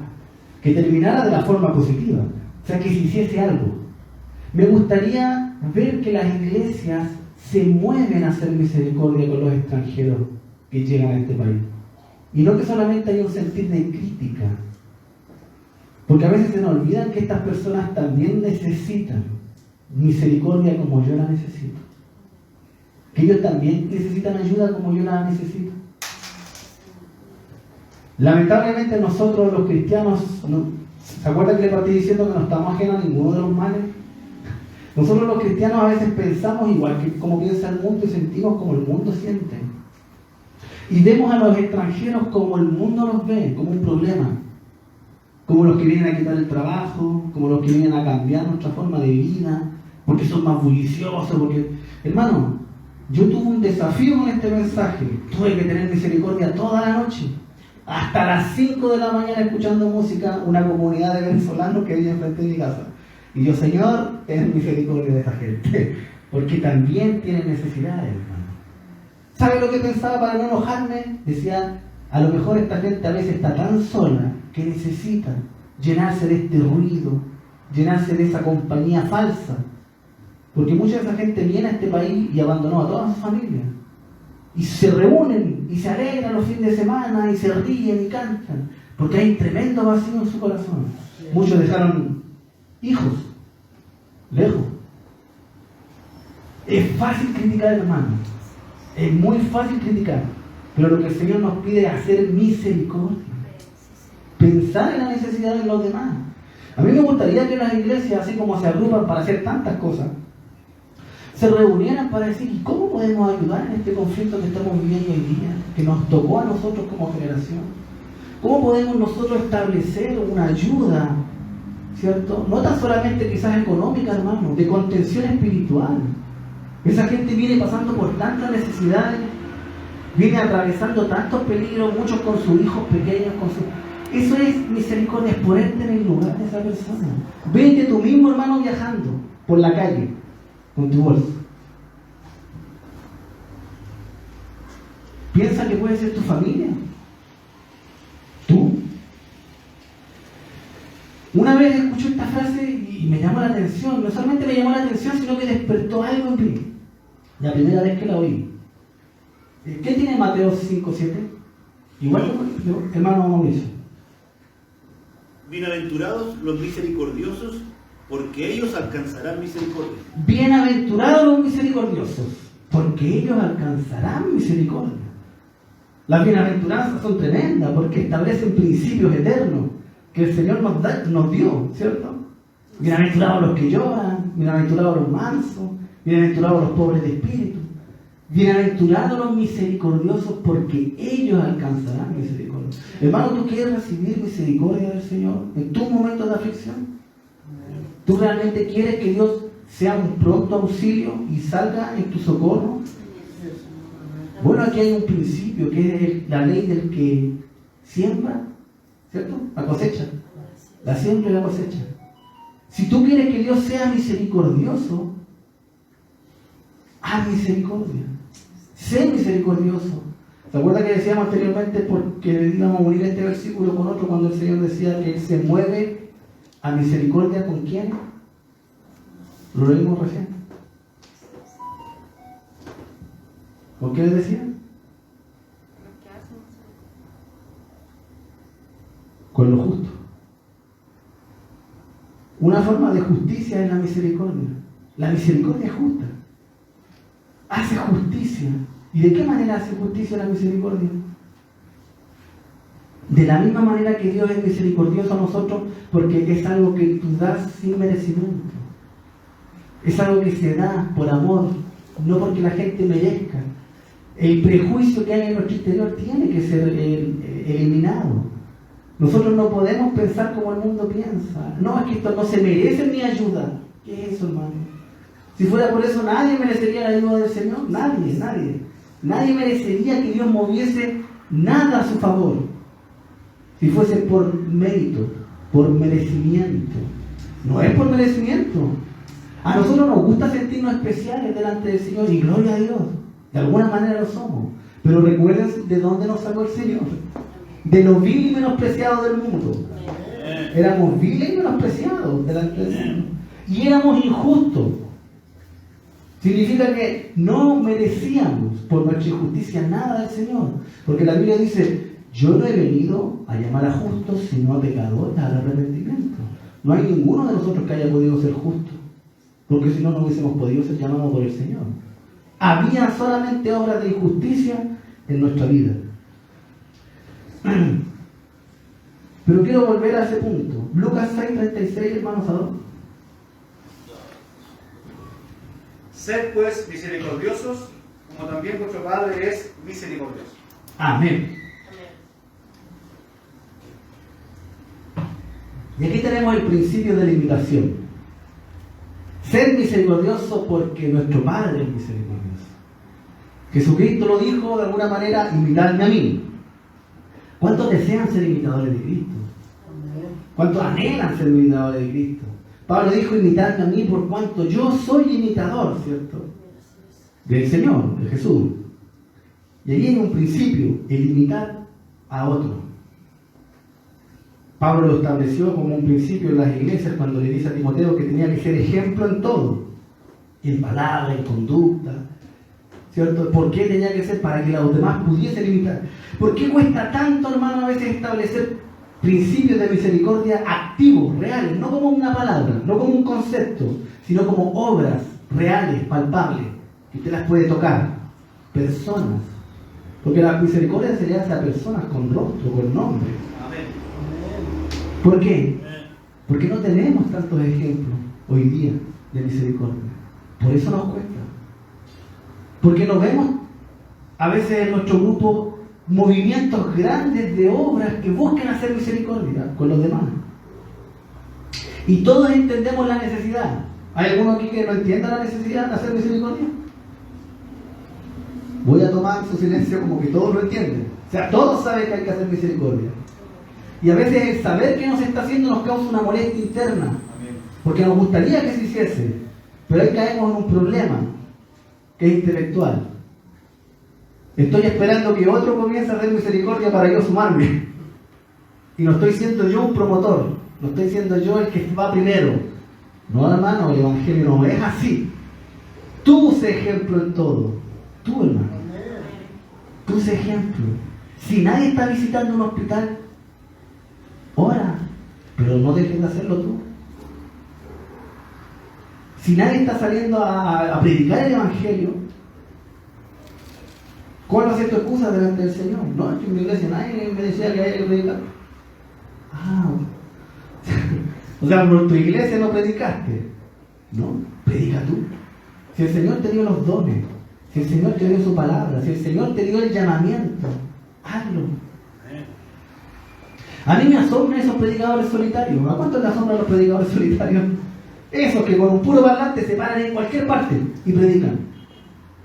que terminara de la forma positiva, o sea, que se hiciese algo. Me gustaría ver que las iglesias se mueven a hacer misericordia con los extranjeros que llegan a este país. Y no que solamente haya un sentir de crítica, porque a veces se nos olvidan que estas personas también necesitan misericordia como yo la necesito. Que ellos también necesitan ayuda como yo la necesito. Lamentablemente nosotros los cristianos, ¿se acuerdan que le partí diciendo que no estamos ajenos a ninguno de los males? Nosotros los cristianos a veces pensamos igual que como piensa el mundo y sentimos como el mundo siente. Y vemos a los extranjeros como el mundo los ve, como un problema. Como los que vienen a quitar el trabajo, como los que vienen a cambiar nuestra forma de vida, porque son más bulliciosos, porque... Hermano, yo tuve un desafío con este mensaje. Tuve que tener misericordia toda la noche. Hasta las 5 de la mañana escuchando música, una comunidad de venezolanos que vive enfrente de mi casa. Y yo, Señor, ten misericordia de esta gente, porque también tienen necesidades, hermano. ¿Sabe lo que pensaba para no enojarme? Decía, a lo mejor esta gente a veces está tan sola que necesita llenarse de este ruido, llenarse de esa compañía falsa. Porque mucha de esa gente viene a este país y abandonó a toda su familia. y se reúnen y se alegran los fines de semana y se ríen y cantan, porque hay tremendo vacío en su corazón. Muchos dejaron hijos lejos. Es fácil criticar, hermano, es muy fácil criticar, pero lo que el Señor nos pide es hacer misericordia, pensar en la necesidad de los demás. A mí me gustaría que las iglesias, así como se agrupan para hacer tantas cosas, se reunieran para decir, ¿y cómo podemos ayudar en este conflicto que estamos viviendo hoy día, que nos tocó a nosotros como generación? ¿Cómo podemos nosotros establecer una ayuda, ¿cierto? No tan solamente quizás económica, hermano, de contención espiritual. Esa gente viene pasando por tantas necesidades, viene atravesando tantos peligros, muchos con sus hijos pequeños, Eso es misericordia, es ponerte en el lugar de esa persona. Vete tú mismo, hermano, viajando por la calle con tu bolsa. Piensa que puede ser tu familia, tú. Una vez escuché esta frase y me llamó la atención. No solamente me llamó la atención, sino que despertó algo en mí. La primera vez que la oí. ¿Qué tiene Mateo 5:7? Igual, hermano Mauricio. Bienaventurados los misericordiosos, porque ellos alcanzarán misericordia. Bienaventurados los misericordiosos, porque ellos alcanzarán misericordia. Las bienaventuranzas son tremendas, porque establecen principios eternos que el Señor nos dio, ¿cierto? Bienaventurados los que lloran, bienaventurados los mansos, bienaventurados los pobres de espíritu. Bienaventurados los misericordiosos, porque ellos alcanzarán misericordia. Hermano, ¿tú quieres recibir misericordia del Señor en tus momentos de aflicción? ¿Tú realmente quieres que Dios sea un pronto auxilio y salga en tu socorro? Bueno, aquí hay un principio que es la ley del que siembra, ¿cierto? La cosecha. La siembra y la cosecha. Si tú quieres que Dios sea misericordioso, haz misericordia. Sé misericordioso. ¿Se acuerda que decíamos anteriormente porque íbamos a unir este versículo con otro cuando el Señor decía que Él se mueve a misericordia con quién? Lo leímos recién. ¿Con qué les decía? Con lo justo. Una forma de justicia es la misericordia. La misericordia es justa. Hace justicia. ¿Y de qué manera hace justicia la misericordia? De la misma manera que Dios es misericordioso a nosotros, porque es algo que tú das sin merecimiento. Es algo que se da por amor, no porque la gente merezca. El prejuicio que hay en nuestro interior tiene que ser eliminado. Nosotros no podemos pensar como el mundo piensa. No, es que esto no se merece mi ayuda. ¿Qué es eso, hermano? Si fuera por eso, nadie merecería la ayuda del Señor. Nadie. Nadie merecería que Dios moviese nada a su favor. Si fuese por mérito, por merecimiento. No es por merecimiento. A nosotros nos gusta sentirnos especiales delante del Señor y gloria a Dios. De alguna manera lo somos. Pero recuerden de dónde nos sacó el Señor. De lo vil y menospreciado del mundo. Éramos viles y menospreciados delante del Señor. Y éramos injustos. Significa que no merecíamos por nuestra injusticia nada del Señor. Porque la Biblia dice, yo no he venido a llamar a justos, sino a pecadores al arrepentimiento. No hay ninguno de nosotros que haya podido ser justo. Porque si no, no hubiésemos podido ser llamados por el Señor. Había solamente obras de injusticia en nuestra vida. Pero quiero volver a ese punto. Lucas 6:36, hermanos, ¿a Sed pues misericordiosos, como también vuestro Padre es misericordioso. Amén. Y aquí tenemos el principio de la invitación. Ser misericordioso porque nuestro Padre es misericordioso. Jesucristo lo dijo de alguna manera, imitadme a mí. ¿Cuántos desean ser imitadores de Cristo? ¿Cuántos anhelan ser imitadores de Cristo? Pablo dijo, imitadme a mí por cuanto yo soy imitador, ¿cierto? Del Señor, de Jesús. Y allí hay un principio, el imitar a otro. Pablo lo estableció como un principio en las iglesias cuando le dice a Timoteo que tenía que ser ejemplo en todo. En palabra, en conducta. ¿cierto? ¿Por qué tenía que ser? Para que los demás pudiesen imitar. ¿Por qué cuesta tanto, hermano, a veces establecer principios de misericordia activos, reales, no como una palabra, no como un concepto, sino como obras reales, palpables, que usted las puede tocar, personas? Porque la misericordia se le hace a personas con rostro, con nombre. Amén. ¿Por qué? Porque no tenemos tantos ejemplos hoy día de misericordia. Por eso nos cuesta. Porque no vemos a veces en nuestro grupo movimientos grandes de obras que busquen hacer misericordia con los demás. Y todos entendemos la necesidad. ¿Hay alguno aquí que no entienda la necesidad de hacer misericordia? Voy a tomar su silencio como que todos lo entienden. O sea, todos saben que hay que hacer misericordia. Y a veces el saber que no se está haciendo nos causa una molestia interna. Porque nos gustaría que se hiciese. Pero ahí caemos en un problema que es intelectual. Estoy esperando que otro comience a hacer misericordia para yo sumarme. Y no estoy siendo yo un promotor. No estoy siendo yo el que va primero. No, hermano, el Evangelio no es así. Tú sé ejemplo en todo. Tú, hermano. Tú sé ejemplo. Si nadie está visitando un hospital, ora, pero no dejes de hacerlo tú. Si nadie está saliendo a predicar el Evangelio, ¿cuál va a ser tu excusa delante del Señor? No, es que en mi iglesia nadie me decía que hay que predicar. O sea, por tu iglesia no predicaste. No, predica tú. Si el Señor te dio los dones, si el Señor te dio su palabra, si el Señor te dio el llamamiento, hazlo. A mí me asombran esos predicadores solitarios. ¿A cuántos les asombran los predicadores solitarios? Esos que con un puro parlante se paran en cualquier parte y predican.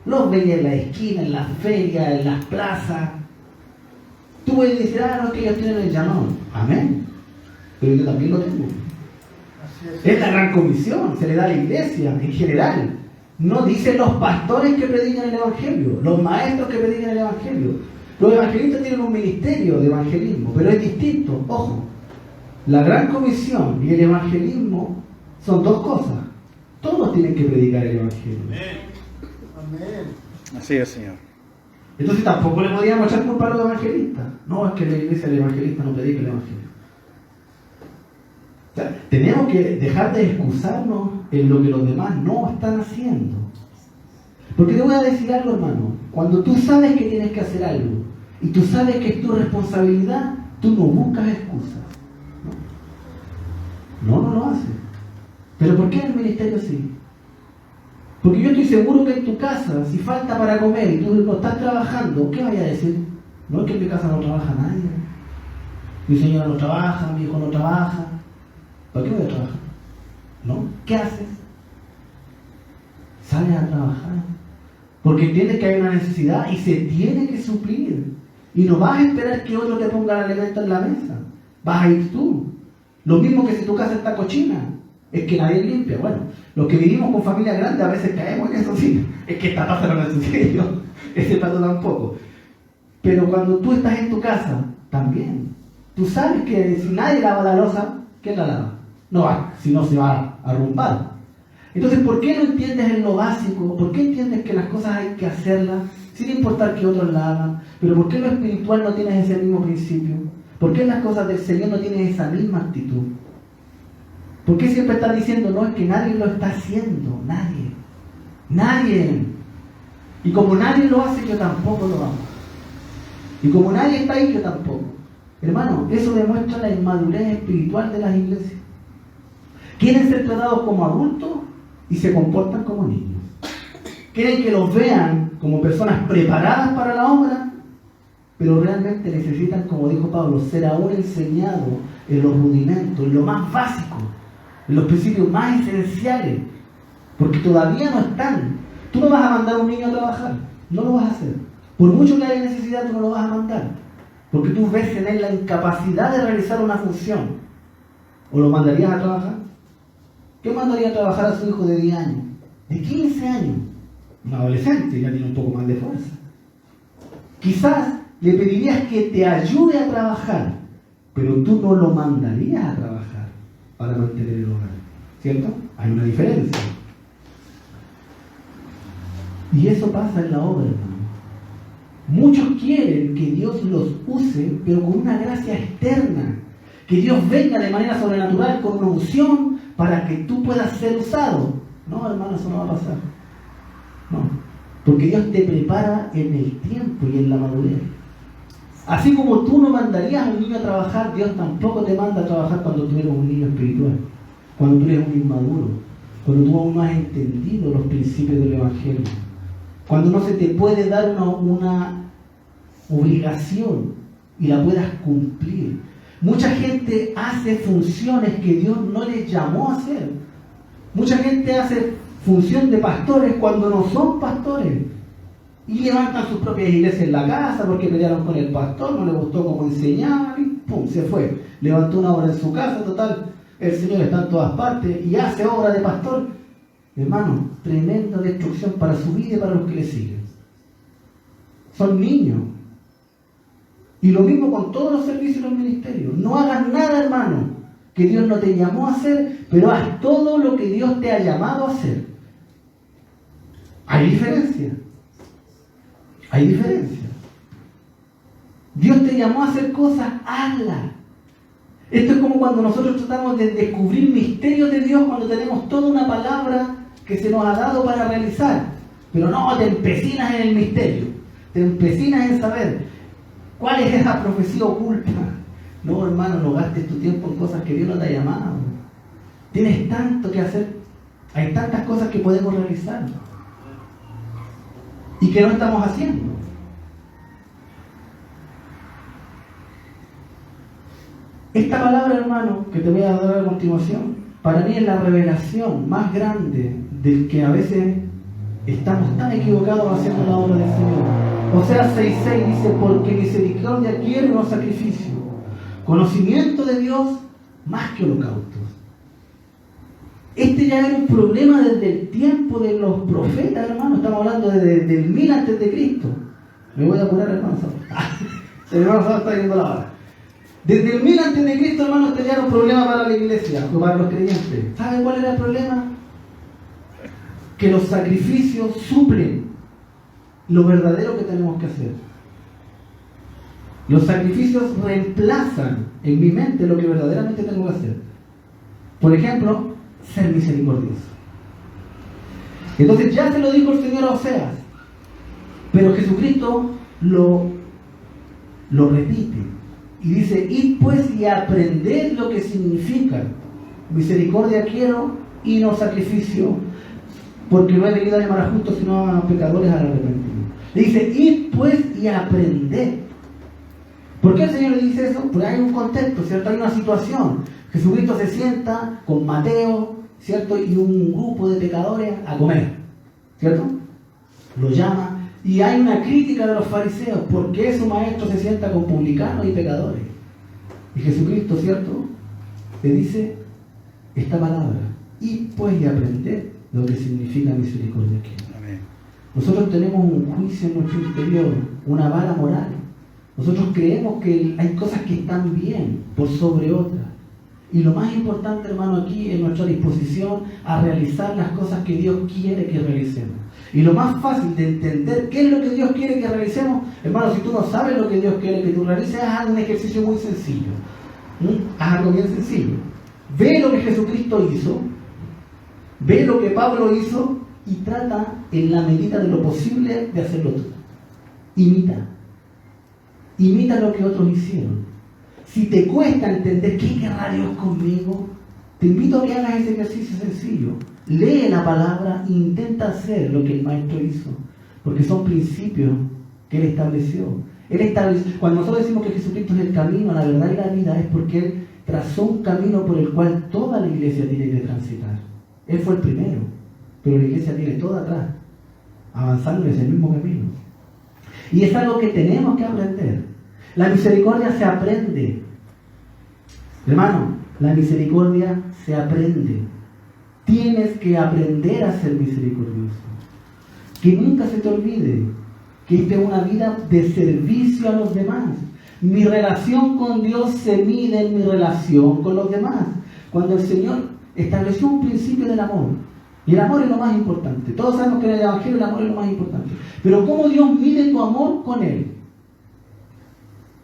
Los ven en la esquina, en las ferias, en las plazas. Tú puedes decir, no, es que ellos tienen el llamado. Amén. Pero yo también lo tengo. Es la gran comisión, se le da a la iglesia en general. No dicen los pastores que predican el Evangelio, los maestros que predican el Evangelio. Los evangelistas tienen un ministerio de evangelismo, pero es distinto, ojo. La gran comisión y el evangelismo son dos cosas. Todos tienen que predicar el Evangelio. Amén. Así es, Señor. Entonces tampoco le podíamos echar culpa a los evangelistas. No, es que la iglesia del evangelista no predica el Evangelio. O sea, tenemos que dejar de excusarnos en lo que los demás no están haciendo. Porque te voy a decir algo, hermano. Cuando tú sabes que tienes que hacer algo y tú sabes que es tu responsabilidad, tú no buscas excusas. No lo haces. ¿Pero por qué en el ministerio sí? Porque yo estoy seguro que en tu casa, si falta para comer y tú no estás trabajando, ¿qué vaya a decir? No, es que en mi casa no trabaja nadie. Mi señora no trabaja, mi hijo no trabaja. ¿Para qué voy a trabajar? ¿No? ¿Qué haces? Sales a trabajar. Porque entiendes que hay una necesidad y se tiene que suplir. Y no vas a esperar que otro te ponga el alimento en la mesa. Vas a ir tú. Lo mismo que si tu casa está cochina. Es que nadie limpia. Bueno, los que vivimos con familia grande a veces caemos en eso, sí. Es que esta taza no la ensucié yo. Ese plato tampoco. Pero cuando tú estás en tu casa, también. Tú sabes que si nadie lava la loza, ¿quién la lava? No va, si no se va a arrumbar. Entonces, ¿por qué no entiendes en lo básico? ¿Por qué entiendes que las cosas hay que hacerlas sin importar que otros la hagan? Pero ¿por qué en lo espiritual no tienes ese mismo principio? ¿Por qué en las cosas del Señor no tienes esa misma actitud? ¿Por qué siempre estás diciendo, no, es que nadie lo está haciendo? Nadie. Nadie. Y como nadie lo hace, yo tampoco lo hago. Y como nadie está ahí, yo tampoco. Hermano, eso demuestra la inmadurez espiritual de las iglesias. Quieren ser tratados como adultos y se comportan como niños. Quieren que los vean como personas preparadas para la obra, pero realmente necesitan, como dijo Pablo, ser aún enseñados en los rudimentos, en lo más básico, en los principios más esenciales, porque todavía no están. Tú no vas a mandar a un niño a trabajar, no lo vas a hacer. Por mucho que haya necesidad, tú no lo vas a mandar, porque tú ves en él la incapacidad de realizar una función. ¿O lo mandarías a trabajar? ¿Qué mandaría a trabajar a su hijo de 10 años? De 15 años. Un adolescente, ya tiene un poco más de fuerza. Quizás le pedirías que te ayude a trabajar, pero tú no lo mandarías a trabajar para mantener el hogar. ¿Cierto? Hay una diferencia. Y eso pasa en la obra, hermano. Muchos quieren que Dios los use, pero con una gracia externa. Que Dios venga de manera sobrenatural con una unción para que tú puedas ser usado. No, hermano, eso no va a pasar. No. Porque Dios te prepara en el tiempo y en la madurez. Así como tú no mandarías a un niño a trabajar, Dios tampoco te manda a trabajar cuando tú eres un niño espiritual. Cuando tú eres un inmaduro. Cuando tú aún no has entendido los principios del Evangelio. Cuando no se te puede dar una obligación y la puedas cumplir. Mucha gente hace funciones que Dios no les llamó a hacer. Mucha gente hace función de pastores cuando no son pastores. Y levantan sus propias iglesias en la casa porque pelearon con el pastor, no le gustó cómo enseñaba y pum, se fue. Levantó una obra en su casa, total, el Señor está en todas partes y hace obra de pastor. Hermano, tremenda destrucción para su vida y para los que le siguen. Son niños. Y lo mismo con todos los servicios y los ministerios. No hagas nada, hermano, que Dios no te llamó a hacer, pero haz todo lo que Dios te ha llamado a hacer. Hay diferencia. Hay diferencia. Dios te llamó a hacer cosas, hazlas. Esto es como cuando nosotros tratamos de descubrir misterios de Dios cuando tenemos toda una palabra que se nos ha dado para realizar. Pero no, te empecinas en el misterio. Te empecinas en saber cuál es esa profecía oculta. No, hermano, no gastes tu tiempo en cosas que Dios no te ha llamado. Tienes tanto que hacer. Hay tantas cosas que podemos realizar y que no estamos haciendo. Esta palabra, hermano, que te voy a dar a continuación, para mí es la revelación más grande del que a veces estamos tan equivocados haciendo la obra del Señor. Oseas 6:6 dice, porque misericordia quiero y no sacrificio, conocimiento de Dios más que holocaustos. Este ya era un problema desde el tiempo de los profetas, hermano. Estamos hablando desde el 1000 antes de Cristo. Me voy a apurar, hermano. El hermano Sábado está yendo la hora. Desde el 1000 antes de Cristo, hermano, este ya era un problema para la iglesia, o para los creyentes. ¿Saben cuál era el problema? Que los sacrificios suplen lo verdadero que tenemos que hacer. Los sacrificios reemplazan en mi mente lo que verdaderamente tengo que hacer. Por ejemplo, ser misericordioso. Entonces ya se lo dijo el Señor a Oseas, pero Jesucristo lo repite y dice, id pues y aprended lo que significa misericordia quiero y no sacrificio, porque no he venido a llamar a justos sino a pecadores al arrepentimiento. Le dice, id pues y aprended. ¿Por qué el Señor le dice eso? Porque hay un contexto, ¿cierto? Hay una situación. Jesucristo se sienta con Mateo, ¿cierto? Y un grupo de pecadores a comer, ¿cierto? Lo llama y hay una crítica de los fariseos. ¿Por qué su maestro se sienta con publicanos y pecadores? Y Jesucristo, ¿cierto? Le dice esta palabra, y pues y aprender lo que significa misericordia aquí. Nosotros tenemos un juicio en nuestro interior, una vara moral. Nosotros creemos que hay cosas que están bien por sobre otras. Y lo más importante, hermano, aquí es nuestra disposición a realizar las cosas que Dios quiere que realicemos. Y lo más fácil de entender qué es lo que Dios quiere que realicemos, hermano, si tú no sabes lo que Dios quiere que tú realices, haz un ejercicio muy sencillo. Haz algo bien sencillo. Ve lo que Jesucristo hizo, ve lo que Pablo hizo y trata en la medida de lo posible de hacerlo tú. Imita lo que otros hicieron. Si te cuesta entender qué querrá Dios conmigo, te invito a que hagas ese ejercicio sencillo. Lee la palabra e intenta hacer lo que el maestro hizo, porque son principios que él estableció. Cuando nosotros decimos que Jesucristo es el camino, la verdad y la vida, es porque él trazó un camino por el cual toda la iglesia tiene que transitar. Él fue el primero, pero la iglesia tiene toda atrás, avanzando en ese mismo camino. Y es algo que tenemos que aprender. La misericordia se aprende. Hermano, la misericordia se aprende. Tienes que aprender a ser misericordioso. Que nunca se te olvide que esta es una vida de servicio a los demás. Mi relación con Dios se mide en mi relación con los demás. Cuando el Señor estableció un principio del amor, Y el amor es lo más importante. Todos sabemos que en el Evangelio el amor es lo más importante. Pero ¿cómo Dios mide tu amor con Él?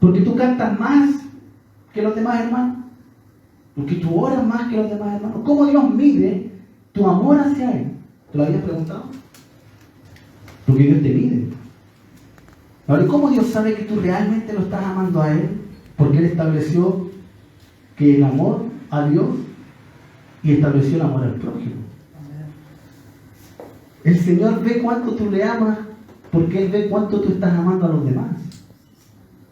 Porque tú cantas más que los demás hermanos. Porque tú oras más que los demás hermanos. ¿Cómo Dios mide tu amor hacia Él? ¿Te lo habías preguntado? Porque Dios te mide. Ahora, ¿cómo Dios sabe que tú realmente lo estás amando a Él? Porque Él estableció que el amor a Dios y estableció el amor al prójimo. El Señor ve cuánto tú le amas porque Él ve cuánto tú estás amando a los demás.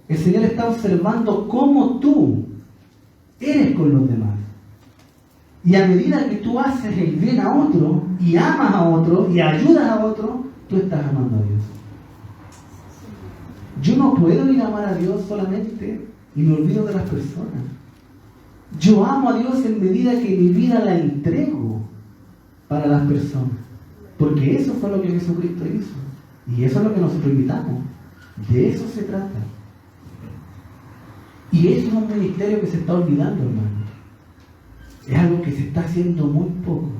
El Señor está observando cómo tú eres con los demás. Y a medida que tú haces el bien a otro y amas a otro y ayudas a otro, tú estás amando a Dios. Yo no puedo ir a amar a Dios solamente y me olvido de las personas. Yo amo a Dios en medida que mi vida la entrego para las personas. Porque eso fue lo que Jesucristo hizo. Y eso es lo que nosotros invitamos. De eso se trata. Y eso es un ministerio que se está olvidando, hermano. Es algo que se está haciendo muy poco.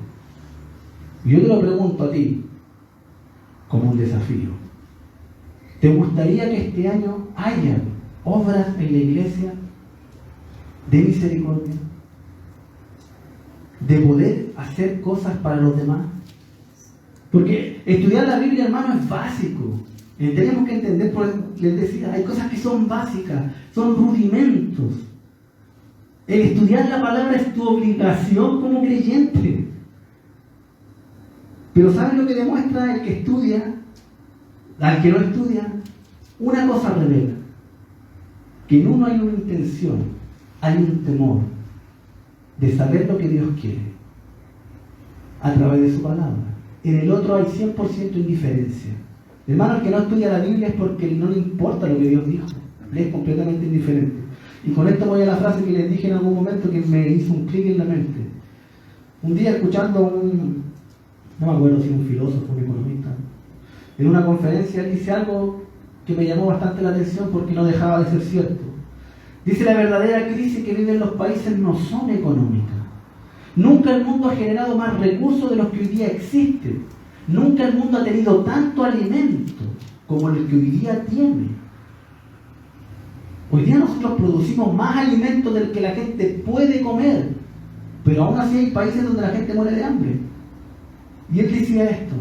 Y yo te lo pregunto a ti, como un desafío. ¿Te gustaría que este año haya obras en la iglesia de misericordia? ¿De poder hacer cosas para los demás? Porque estudiar la Biblia, hermano, es básico. Tenemos que entender, por eso les decía, hay cosas que son básicas, son rudimentos. El estudiar la palabra es tu obligación como creyente. Pero ¿saben lo que demuestra el que estudia? Al que no estudia, una cosa revela: que en uno hay una intención, hay un temor de saber lo que Dios quiere a través de su palabra. En el otro hay 100% indiferencia. Hermano, el que no estudia la Biblia es porque no le importa lo que Dios dijo. Le es completamente indiferente. Y con esto voy a la frase que les dije en algún momento que me hizo un clic en la mente. Un día escuchando no me acuerdo si un filósofo, un economista, en una conferencia él dice algo que me llamó bastante la atención porque no dejaba de ser cierto. Dice: la verdadera crisis que viven los países no son económicas. Nunca el mundo ha generado más recursos de los que hoy día existen. Nunca el mundo ha tenido tanto alimento como el que hoy día tiene. Hoy día nosotros producimos más alimento del que la gente puede comer, pero aún así hay países donde la gente muere de hambre. Y él decía esto: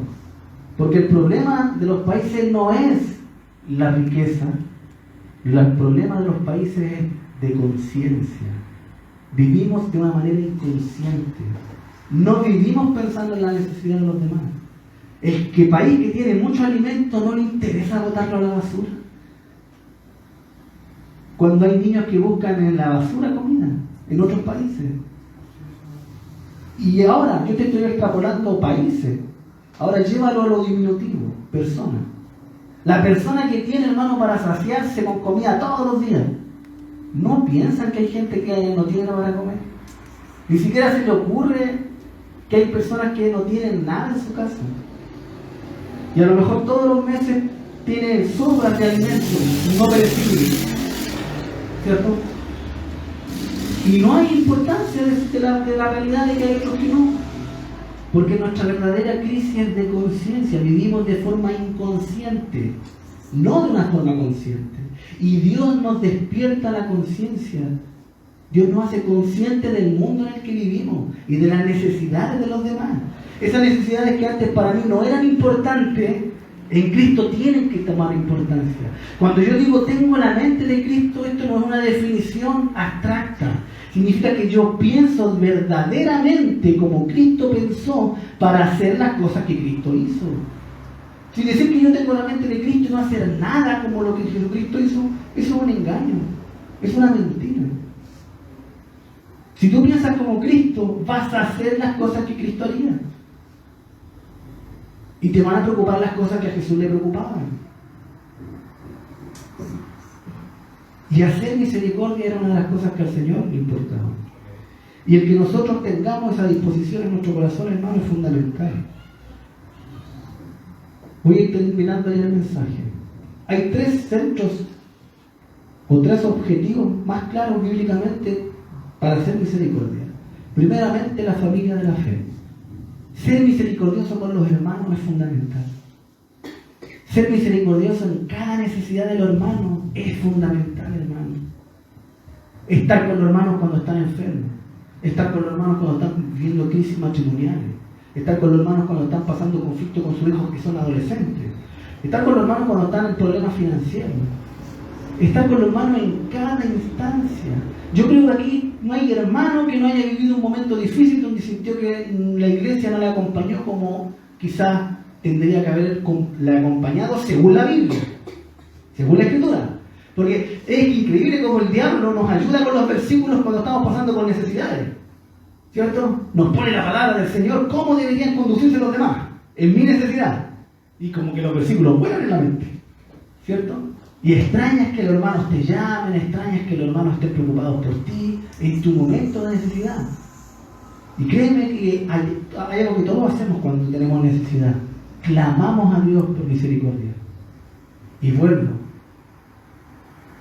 porque el problema de los países no es la riqueza, el problema de los países es de conciencia. Vivimos de una manera inconsciente. No vivimos pensando en la necesidad de los demás. El país que tiene mucho alimento no le interesa botarlo a la basura. Cuando hay niños que buscan en la basura comida, en otros países. Y ahora, yo te estoy extrapolando países. Ahora llévalo a lo diminutivo, persona. La persona que tiene, hermano, para saciarse con comida todos los días, ¿no piensan que hay gente que no tiene nada para comer? Ni siquiera se le ocurre que hay personas que no tienen nada en su casa. Y a lo mejor todos los meses tiene sobras de alimentos no perecibles. ¿Cierto? Y no hay importancia de la realidad de que hay otros que no. Porque nuestra verdadera crisis es de conciencia. Vivimos de forma inconsciente, no de una forma consciente. Y Dios nos despierta la conciencia. Dios nos hace conscientes del mundo en el que vivimos y de las necesidades de los demás. Esas necesidades que antes para mí no eran importantes, en Cristo tienen que tomar importancia. Cuando yo digo tengo la mente de Cristo, esto no es una definición abstracta. Significa que yo pienso verdaderamente como Cristo pensó para hacer las cosas que Cristo hizo. Si decir que yo tengo la mente de Cristo y no hacer nada como lo que Jesucristo hizo, eso es un engaño, es una mentira. Si tú piensas como Cristo, vas a hacer las cosas que Cristo haría. Y te van a preocupar las cosas que a Jesús le preocupaban. Y hacer misericordia era una de las cosas que al Señor le importaba. Y el que nosotros tengamos esa disposición en nuestro corazón, hermano, es fundamental. Voy a ir terminando ya el mensaje. Hay 3 centros o 3 objetivos más claros bíblicamente para hacer misericordia. Primeramente, la familia de la fe. Ser misericordioso con los hermanos es fundamental. Ser misericordioso en cada necesidad de los hermanos es fundamental, hermano. Estar con los hermanos cuando están enfermos. Estar con los hermanos cuando están viviendo crisis matrimoniales. Estar con los hermanos cuando están pasando conflicto con sus hijos que son adolescentes. Estar con los hermanos cuando están en problemas financieros. Estar con los hermanos en cada instancia. Yo creo que aquí no hay hermano que no haya vivido un momento difícil donde sintió que la iglesia no le acompañó como quizás tendría que haberle acompañado según la Biblia, según la Escritura. Porque es increíble cómo el diablo nos ayuda con los versículos cuando estamos pasando por necesidades. ¿Cierto? Nos pone la palabra del Señor, cómo deberían conducirse los demás en mi necesidad. Y como que los versículos vuelan en la mente. ¿Cierto? Y extrañas que los hermanos te llamen, extrañas que los hermanos estén preocupados por ti en tu momento de necesidad. Y créeme que hay algo que todos hacemos cuando tenemos necesidad. Clamamos a Dios por misericordia. Y vuelvo.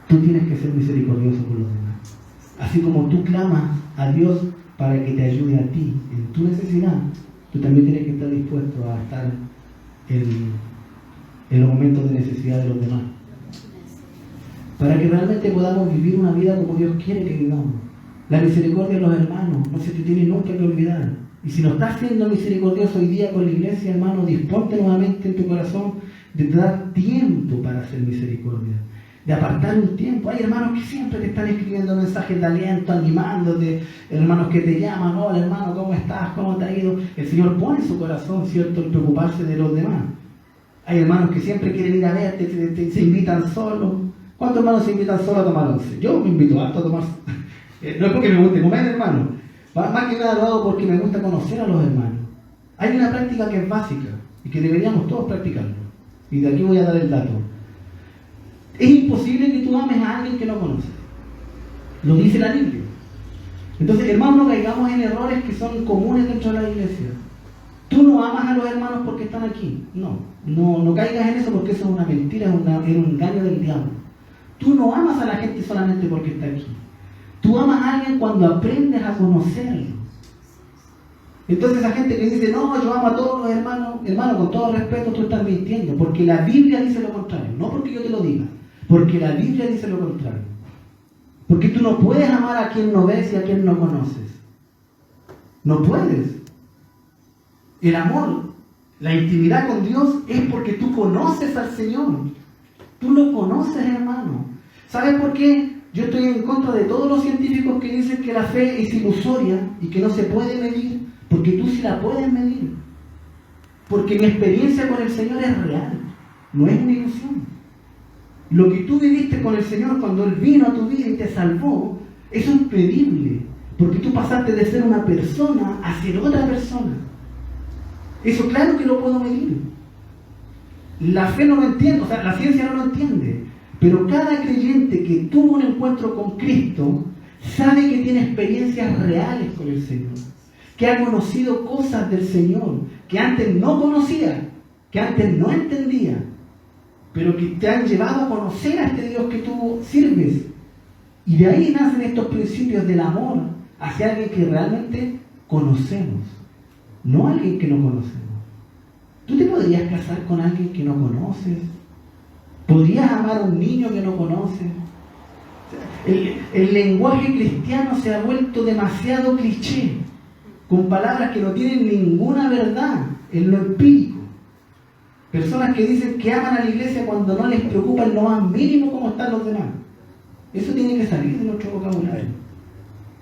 Tú tienes que ser misericordioso con los demás. Así como tú clamas a Dios para que te ayude a ti en tu necesidad, tú también tienes que estar dispuesto a estar en los momentos de necesidad de los demás. Para que realmente podamos vivir una vida como Dios quiere que vivamos. La misericordia de los hermanos no se te tiene nunca que olvidar. Y si no estás siendo misericordioso hoy día con la iglesia, hermano, disponte nuevamente en tu corazón de dar tiempo para hacer misericordia. De apartar un tiempo. Hay hermanos que siempre te están escribiendo mensajes de aliento, animándote, hermanos que te llaman, hola hermano, ¿cómo estás? ¿Cómo te ha ido? El Señor pone en su corazón, ¿cierto?, el preocuparse de los demás. Hay hermanos que siempre quieren ir a verte, se invitan solos. ¿Cuántos hermanos se invitan solos a tomar once? Yo me invito harto a tomar. No es porque me guste comer, hermano. Más que nada lo hago porque me gusta conocer a los hermanos. Hay una práctica que es básica y que deberíamos todos practicarlo. Y de aquí voy a dar el dato. Es imposible que tú ames a alguien que no conoces. Lo dice la Biblia. Entonces, hermanos, no caigamos en errores que son comunes dentro de la iglesia. Tú no amas a los hermanos porque están aquí. No caigas en eso porque eso es una mentira, es un engaño del diablo. Tú no amas a la gente solamente porque está aquí. Tú amas a alguien cuando aprendes a conocerlo. Entonces esa gente que dice, no, yo amo a todos los hermanos, hermano, con todo respeto, tú estás mintiendo, porque la Biblia dice lo contrario, no porque yo te lo diga, porque la Biblia dice lo contrario. Porque tú no puedes amar a quien no ves y a quien no conoces. No puedes. El amor, la intimidad con Dios es porque tú conoces al Señor. Tú lo conoces, hermano. ¿Sabes por qué? Yo estoy en contra de todos los científicos que dicen que la fe es ilusoria y que no se puede medir, porque tú sí la puedes medir. Porque mi experiencia con el Señor es real, no es una ilusión. Lo que tú viviste con el Señor cuando Él vino a tu vida y te salvó, eso es medible, porque tú pasaste de ser una persona a ser otra persona. Eso claro que lo puedo medir. La fe no lo entiende, o sea, la ciencia no lo entiende. Pero cada creyente que tuvo un encuentro con Cristo sabe que tiene experiencias reales con el Señor, que ha conocido cosas del Señor que antes no conocía, que antes no entendía, pero que te han llevado a conocer a este Dios que tú sirves. Y de ahí nacen estos principios del amor hacia alguien que realmente conocemos, no alguien que no conocemos. ¿Tú te podrías casar con alguien que no conoces? ¿Podrías amar a un niño que no conoces? El lenguaje cristiano se ha vuelto demasiado cliché, con palabras que no tienen ninguna verdad en lo empírico. Personas que dicen que aman a la iglesia cuando no les preocupa en lo más mínimo cómo están los demás. Eso tiene que salir de nuestro vocabulario,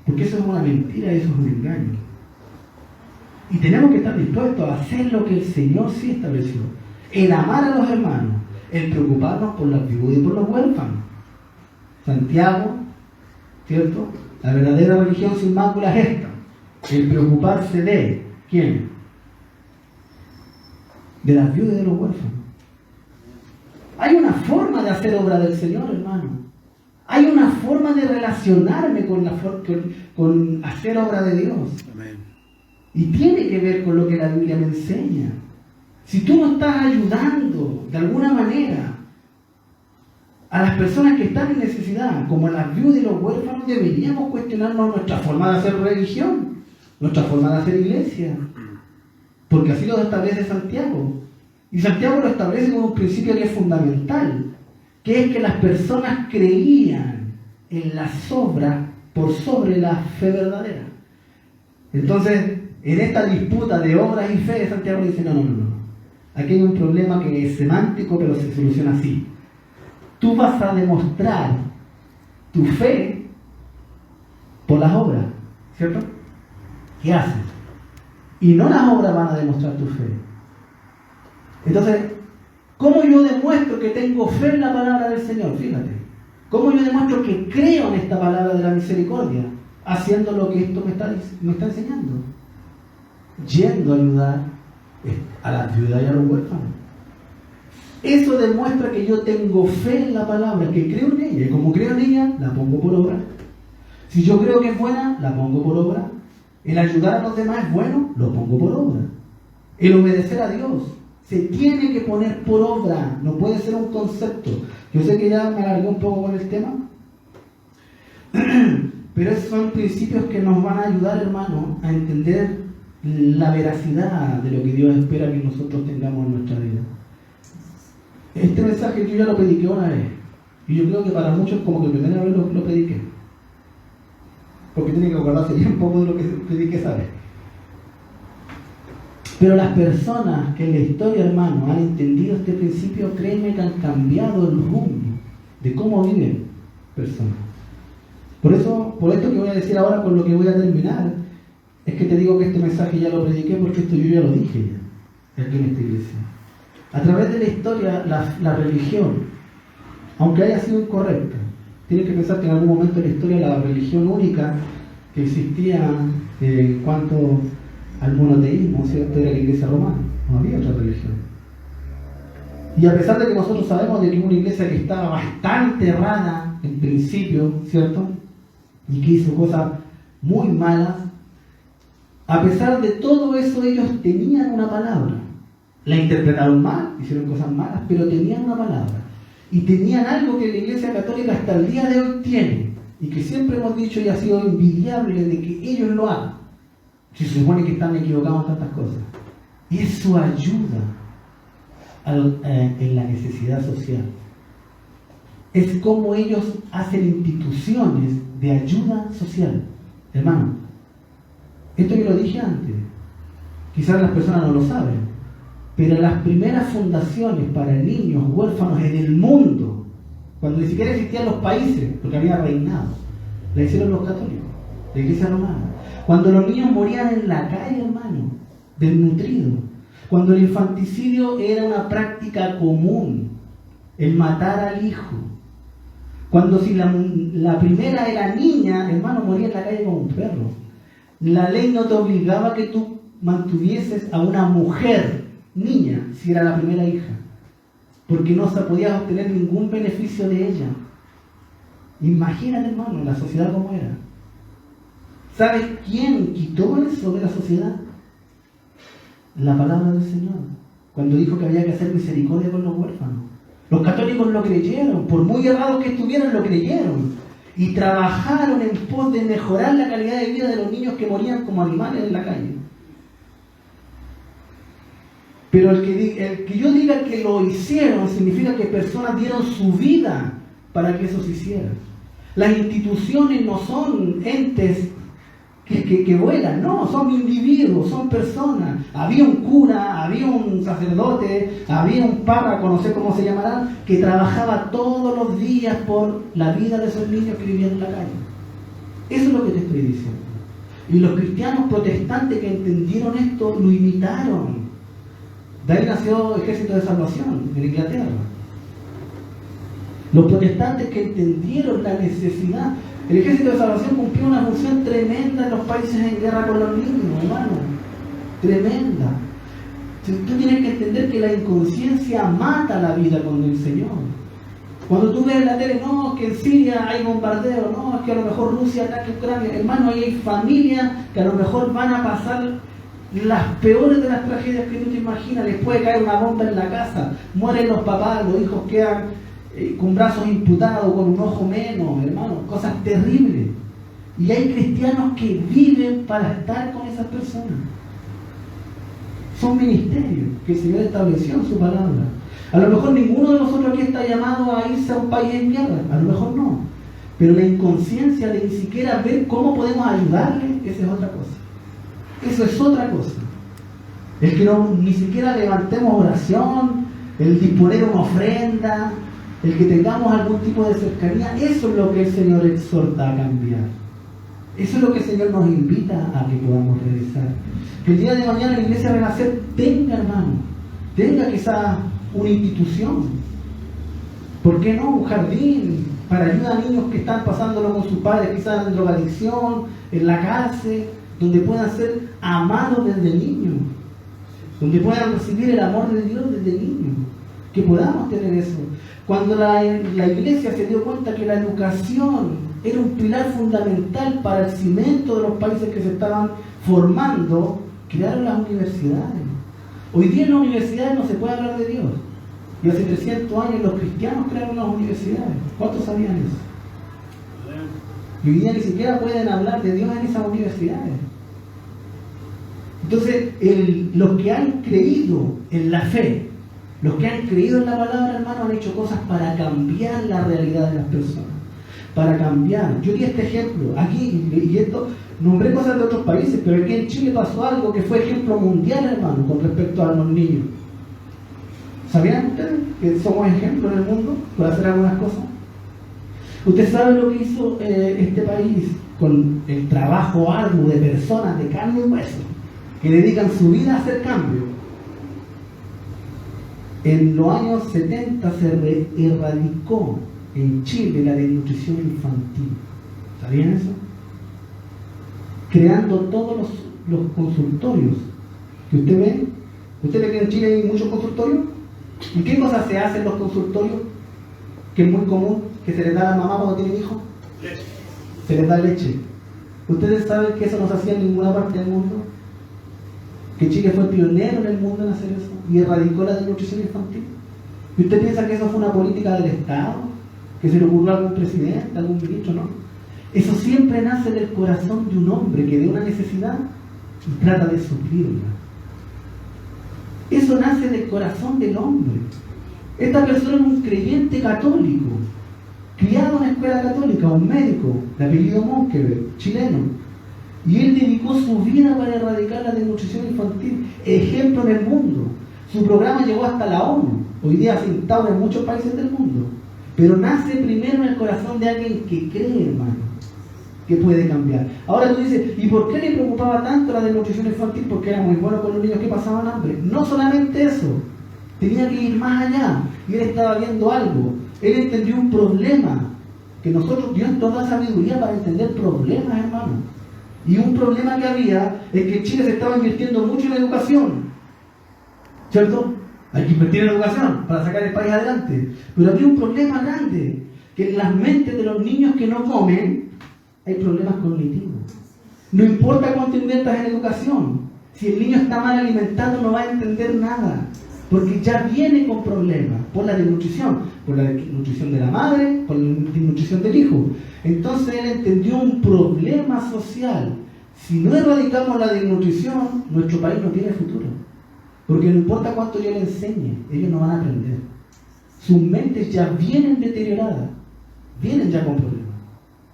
porque eso es una mentira, eso es un engaño. Y tenemos que estar dispuestos a hacer lo que el Señor sí estableció: el amar a los hermanos, el preocuparnos por las viudas y por los huérfanos. Santiago, ¿cierto? La verdadera religión sin mácula es esta: el preocuparse de ¿quién? De las viudas y de los huérfanos. Hay una forma de hacer obra del Señor, hermano. Hay una forma de relacionarme con hacer obra de Dios. Amén. Y tiene que ver con lo que la Biblia me enseña. Si tú no estás ayudando de alguna manera a las personas que están en necesidad, como a las viudas y los huérfanos, deberíamos cuestionarnos nuestra forma de hacer religión, nuestra forma de hacer iglesia. porque así lo establece Santiago. Y Santiago lo establece como un principio que es fundamental, que es que las personas creían en las obras por sobre la fe verdadera. Entonces, en esta disputa de obras y fe, Santiago dice, no. Aquí hay un problema que es semántico, pero se soluciona así. Tú vas a demostrar tu fe por las obras, ¿cierto? ¿Qué haces? Y no las obras van a demostrar tu fe. Entonces, ¿cómo yo demuestro que tengo fe en la palabra del Señor? Fíjate. ¿Cómo yo demuestro que creo en esta palabra de la misericordia? Haciendo lo que esto me está enseñando. Yendo a ayudar a las viudas y a los huérfanos. Eso demuestra que yo tengo fe en la palabra, que creo en ella. Y como creo en ella, la pongo por obra. Si yo creo que es buena, la pongo por obra. El ayudar a los demás es bueno, lo pongo por obra. El obedecer a Dios se tiene que poner por obra, no puede ser un concepto. Yo sé que ya me alargué un poco con el tema, pero esos son principios que nos van a ayudar, hermano, a entender la veracidad de lo que Dios espera que nosotros tengamos en nuestra vida. Este mensaje yo ya lo prediqué una vez, y yo creo que para muchos como que primera vez lo prediqué, porque tiene que acordarse bien un poco de lo que prediqué, ¿sabes? Pero las personas que en la historia, hermano, han entendido este principio, créeme que han cambiado el rumbo de cómo viven personas. Por esto que voy a decir ahora, con lo que voy a terminar, es que te digo que este mensaje ya lo prediqué, porque esto yo ya lo dije ya, aquí en esta iglesia. A través de la historia, la religión, aunque haya sido incorrecta, tienes que pensar que en algún momento de la historia la religión única que existía en cuanto al monoteísmo, ¿cierto?, era la iglesia romana, no había otra religión. Y a pesar de que nosotros sabemos de que una iglesia que estaba bastante errada en principio, ¿cierto?, y que hizo cosas muy malas, a pesar de todo eso ellos tenían una palabra. La interpretaron mal, hicieron cosas malas, pero tenían una palabra. Y tenían algo que la Iglesia Católica hasta el día de hoy tiene, y que siempre hemos dicho y ha sido envidiable de que ellos lo hagan. Se supone que están equivocados en tantas cosas. Y es su ayuda en la necesidad social. Es como ellos hacen instituciones de ayuda social. Hermano, esto yo lo dije antes. Quizás las personas no lo saben. Pero las primeras fundaciones para niños huérfanos en el mundo, cuando ni siquiera existían los países, porque había reinado, la hicieron los católicos, la iglesia romana. Cuando los niños morían en la calle, hermano, desnutridos. Cuando el infanticidio era una práctica común, el matar al hijo. Cuando si la primera era niña, hermano, moría en la calle como un perro. La ley no te obligaba a que tú mantuvieses a una mujer niña si era la primera hija, porque no se podía obtener ningún beneficio de ella. Imagínate, hermano, la sociedad como era. ¿Sabes quién quitó eso de la sociedad? La palabra del Señor, cuando dijo que había que hacer misericordia con los huérfanos. Los católicos lo creyeron, por muy errados que estuvieran, lo creyeron, y trabajaron en pos de mejorar la calidad de vida de los niños que morían como animales en la calle. Pero el que yo diga que lo hicieron significa que personas dieron su vida para que eso se hiciera. Las instituciones no son entes que vuelan, no, son individuos, son personas. Había un cura, había un sacerdote, había un párroco, no sé cómo se llamará, que trabajaba todos los días por la vida de esos niños que vivían en la calle. Eso es lo que te estoy diciendo. Y los cristianos protestantes que entendieron esto lo imitaron. De ahí nació Ejército de Salvación en Inglaterra. Los protestantes que entendieron la necesidad. El Ejército de Salvación cumplió una función tremenda en los países en guerra con los niños, hermano. Tremenda. Tú tienes que entender que la inconsciencia mata la vida con el Señor. Cuando tú ves en la tele, no, que en Siria hay bombardeo, no, es que a lo mejor Rusia ataca Ucrania. Hermano, ahí hay familias que a lo mejor van a pasar las peores de las tragedias que tú te imaginas. Les puede caer una bomba en la casa, mueren los papás, los hijos quedan con brazos imputados, con un ojo menos, hermano, cosas terribles. Y hay cristianos que viven para estar con esas personas. Son ministerios que el Señor estableció en su palabra. A lo mejor ninguno de nosotros aquí está llamado a irse a un país en guerra, a lo mejor no. Pero la inconsciencia de ni siquiera ver cómo podemos ayudarle, esa es otra cosa. Eso es otra cosa. El que ni siquiera levantemos oración, el disponer una ofrenda, el que tengamos algún tipo de cercanía, eso es lo que el Señor exhorta a cambiar. Eso es lo que el Señor nos invita a que podamos realizar. Que el día de mañana la Iglesia Renacer tenga, hermano, tenga quizás una institución. ¿Por qué no? Un jardín para ayudar a niños que están pasándolo con sus padres, quizás en drogadicción, en la cárcel, donde puedan ser amados desde niños, donde puedan recibir el amor de Dios desde niños. Que podamos tener eso. Cuando la Iglesia se dio cuenta que la educación era un pilar fundamental para el cimiento de los países que se estaban formando, crearon las universidades. Hoy día en las universidades no se puede hablar de Dios. Y hace 300 años los cristianos crearon las universidades. ¿Cuántos sabían eso? Y hoy día ni siquiera pueden hablar de Dios en esas universidades. Entonces, los que han creído en la fe, los que han creído en la palabra, hermano, han hecho cosas para cambiar la realidad de las personas. Para cambiar. Yo di este ejemplo aquí, y esto, nombré cosas de otros países, pero aquí en Chile pasó algo que fue ejemplo mundial, hermano, con respecto a los niños. ¿Sabían ustedes que somos ejemplos en el mundo por hacer algunas cosas? ¿Usted sabe lo que hizo este país con el trabajo arduo de personas de carne y hueso que dedican su vida a hacer cambio? En los años 70 se erradicó en Chile la desnutrición infantil. ¿Sabían eso? Creando todos los consultorios que usted ve. ¿Usted ve que en Chile hay muchos consultorios? ¿Y qué cosas se hacen en los consultorios? Que es muy común, que se les da a la mamá cuando tienen hijos. Leche. Se les da leche. ¿Ustedes saben que eso no se hacía en ninguna parte del mundo? Que Chile fue pionero en el mundo en hacer eso y erradicó la desnutrición infantil. ¿Y usted piensa que eso fue una política del Estado? ¿Que se le ocurrió a algún presidente, a algún ministro? No. Eso siempre nace del corazón de un hombre que ve una necesidad y trata de suplirla. Eso nace del corazón del hombre. Esta persona es un creyente católico, criado en una escuela católica, un médico de apellido Monkeberg, chileno. Y él dedicó su vida para erradicar la desnutrición infantil, ejemplo en el mundo. Su programa llegó hasta la ONU. Hoy día se instaura en muchos países del mundo. Pero nace primero en el corazón de alguien que cree, hermano, que puede cambiar. Ahora tú dices, ¿y por qué le preocupaba tanto la desnutrición infantil? Porque era muy bueno con los niños que pasaban hambre. No solamente eso, tenía que ir más allá. Y él estaba viendo algo. Él entendió un problema, que nosotros, Dios nos da sabiduría para entender problemas, hermano. Y un problema que había es que en Chile se estaba invirtiendo mucho en la educación, ¿cierto? Hay que invertir en educación para sacar el país adelante. Pero había un problema grande, que en las mentes de los niños que no comen hay problemas cognitivos. No importa cuánto inviertas en educación, si el niño está mal alimentado no va a entender nada, porque ya viene con problemas por la desnutrición, por la desnutrición de la madre, por la desnutrición del hijo. Entonces él entendió un problema social. Si no erradicamos la desnutrición, nuestro país no tiene futuro. Porque no importa cuánto yo les enseñe, ellos no van a aprender. Sus mentes ya vienen deterioradas, vienen ya con problemas.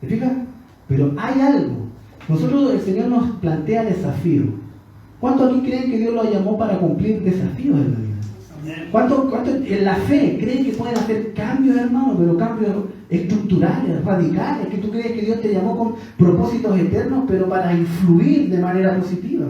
¿Te fijas? Pero hay algo. Nosotros, el Señor nos plantea desafíos. ¿Cuántos aquí creen que Dios los llamó para cumplir desafíos en la vida? ¿Cuántos en la fe creen que pueden hacer cambios, hermano? Pero cambios estructurales, radicales, que tú crees que Dios te llamó con propósitos eternos, pero para influir de manera positiva.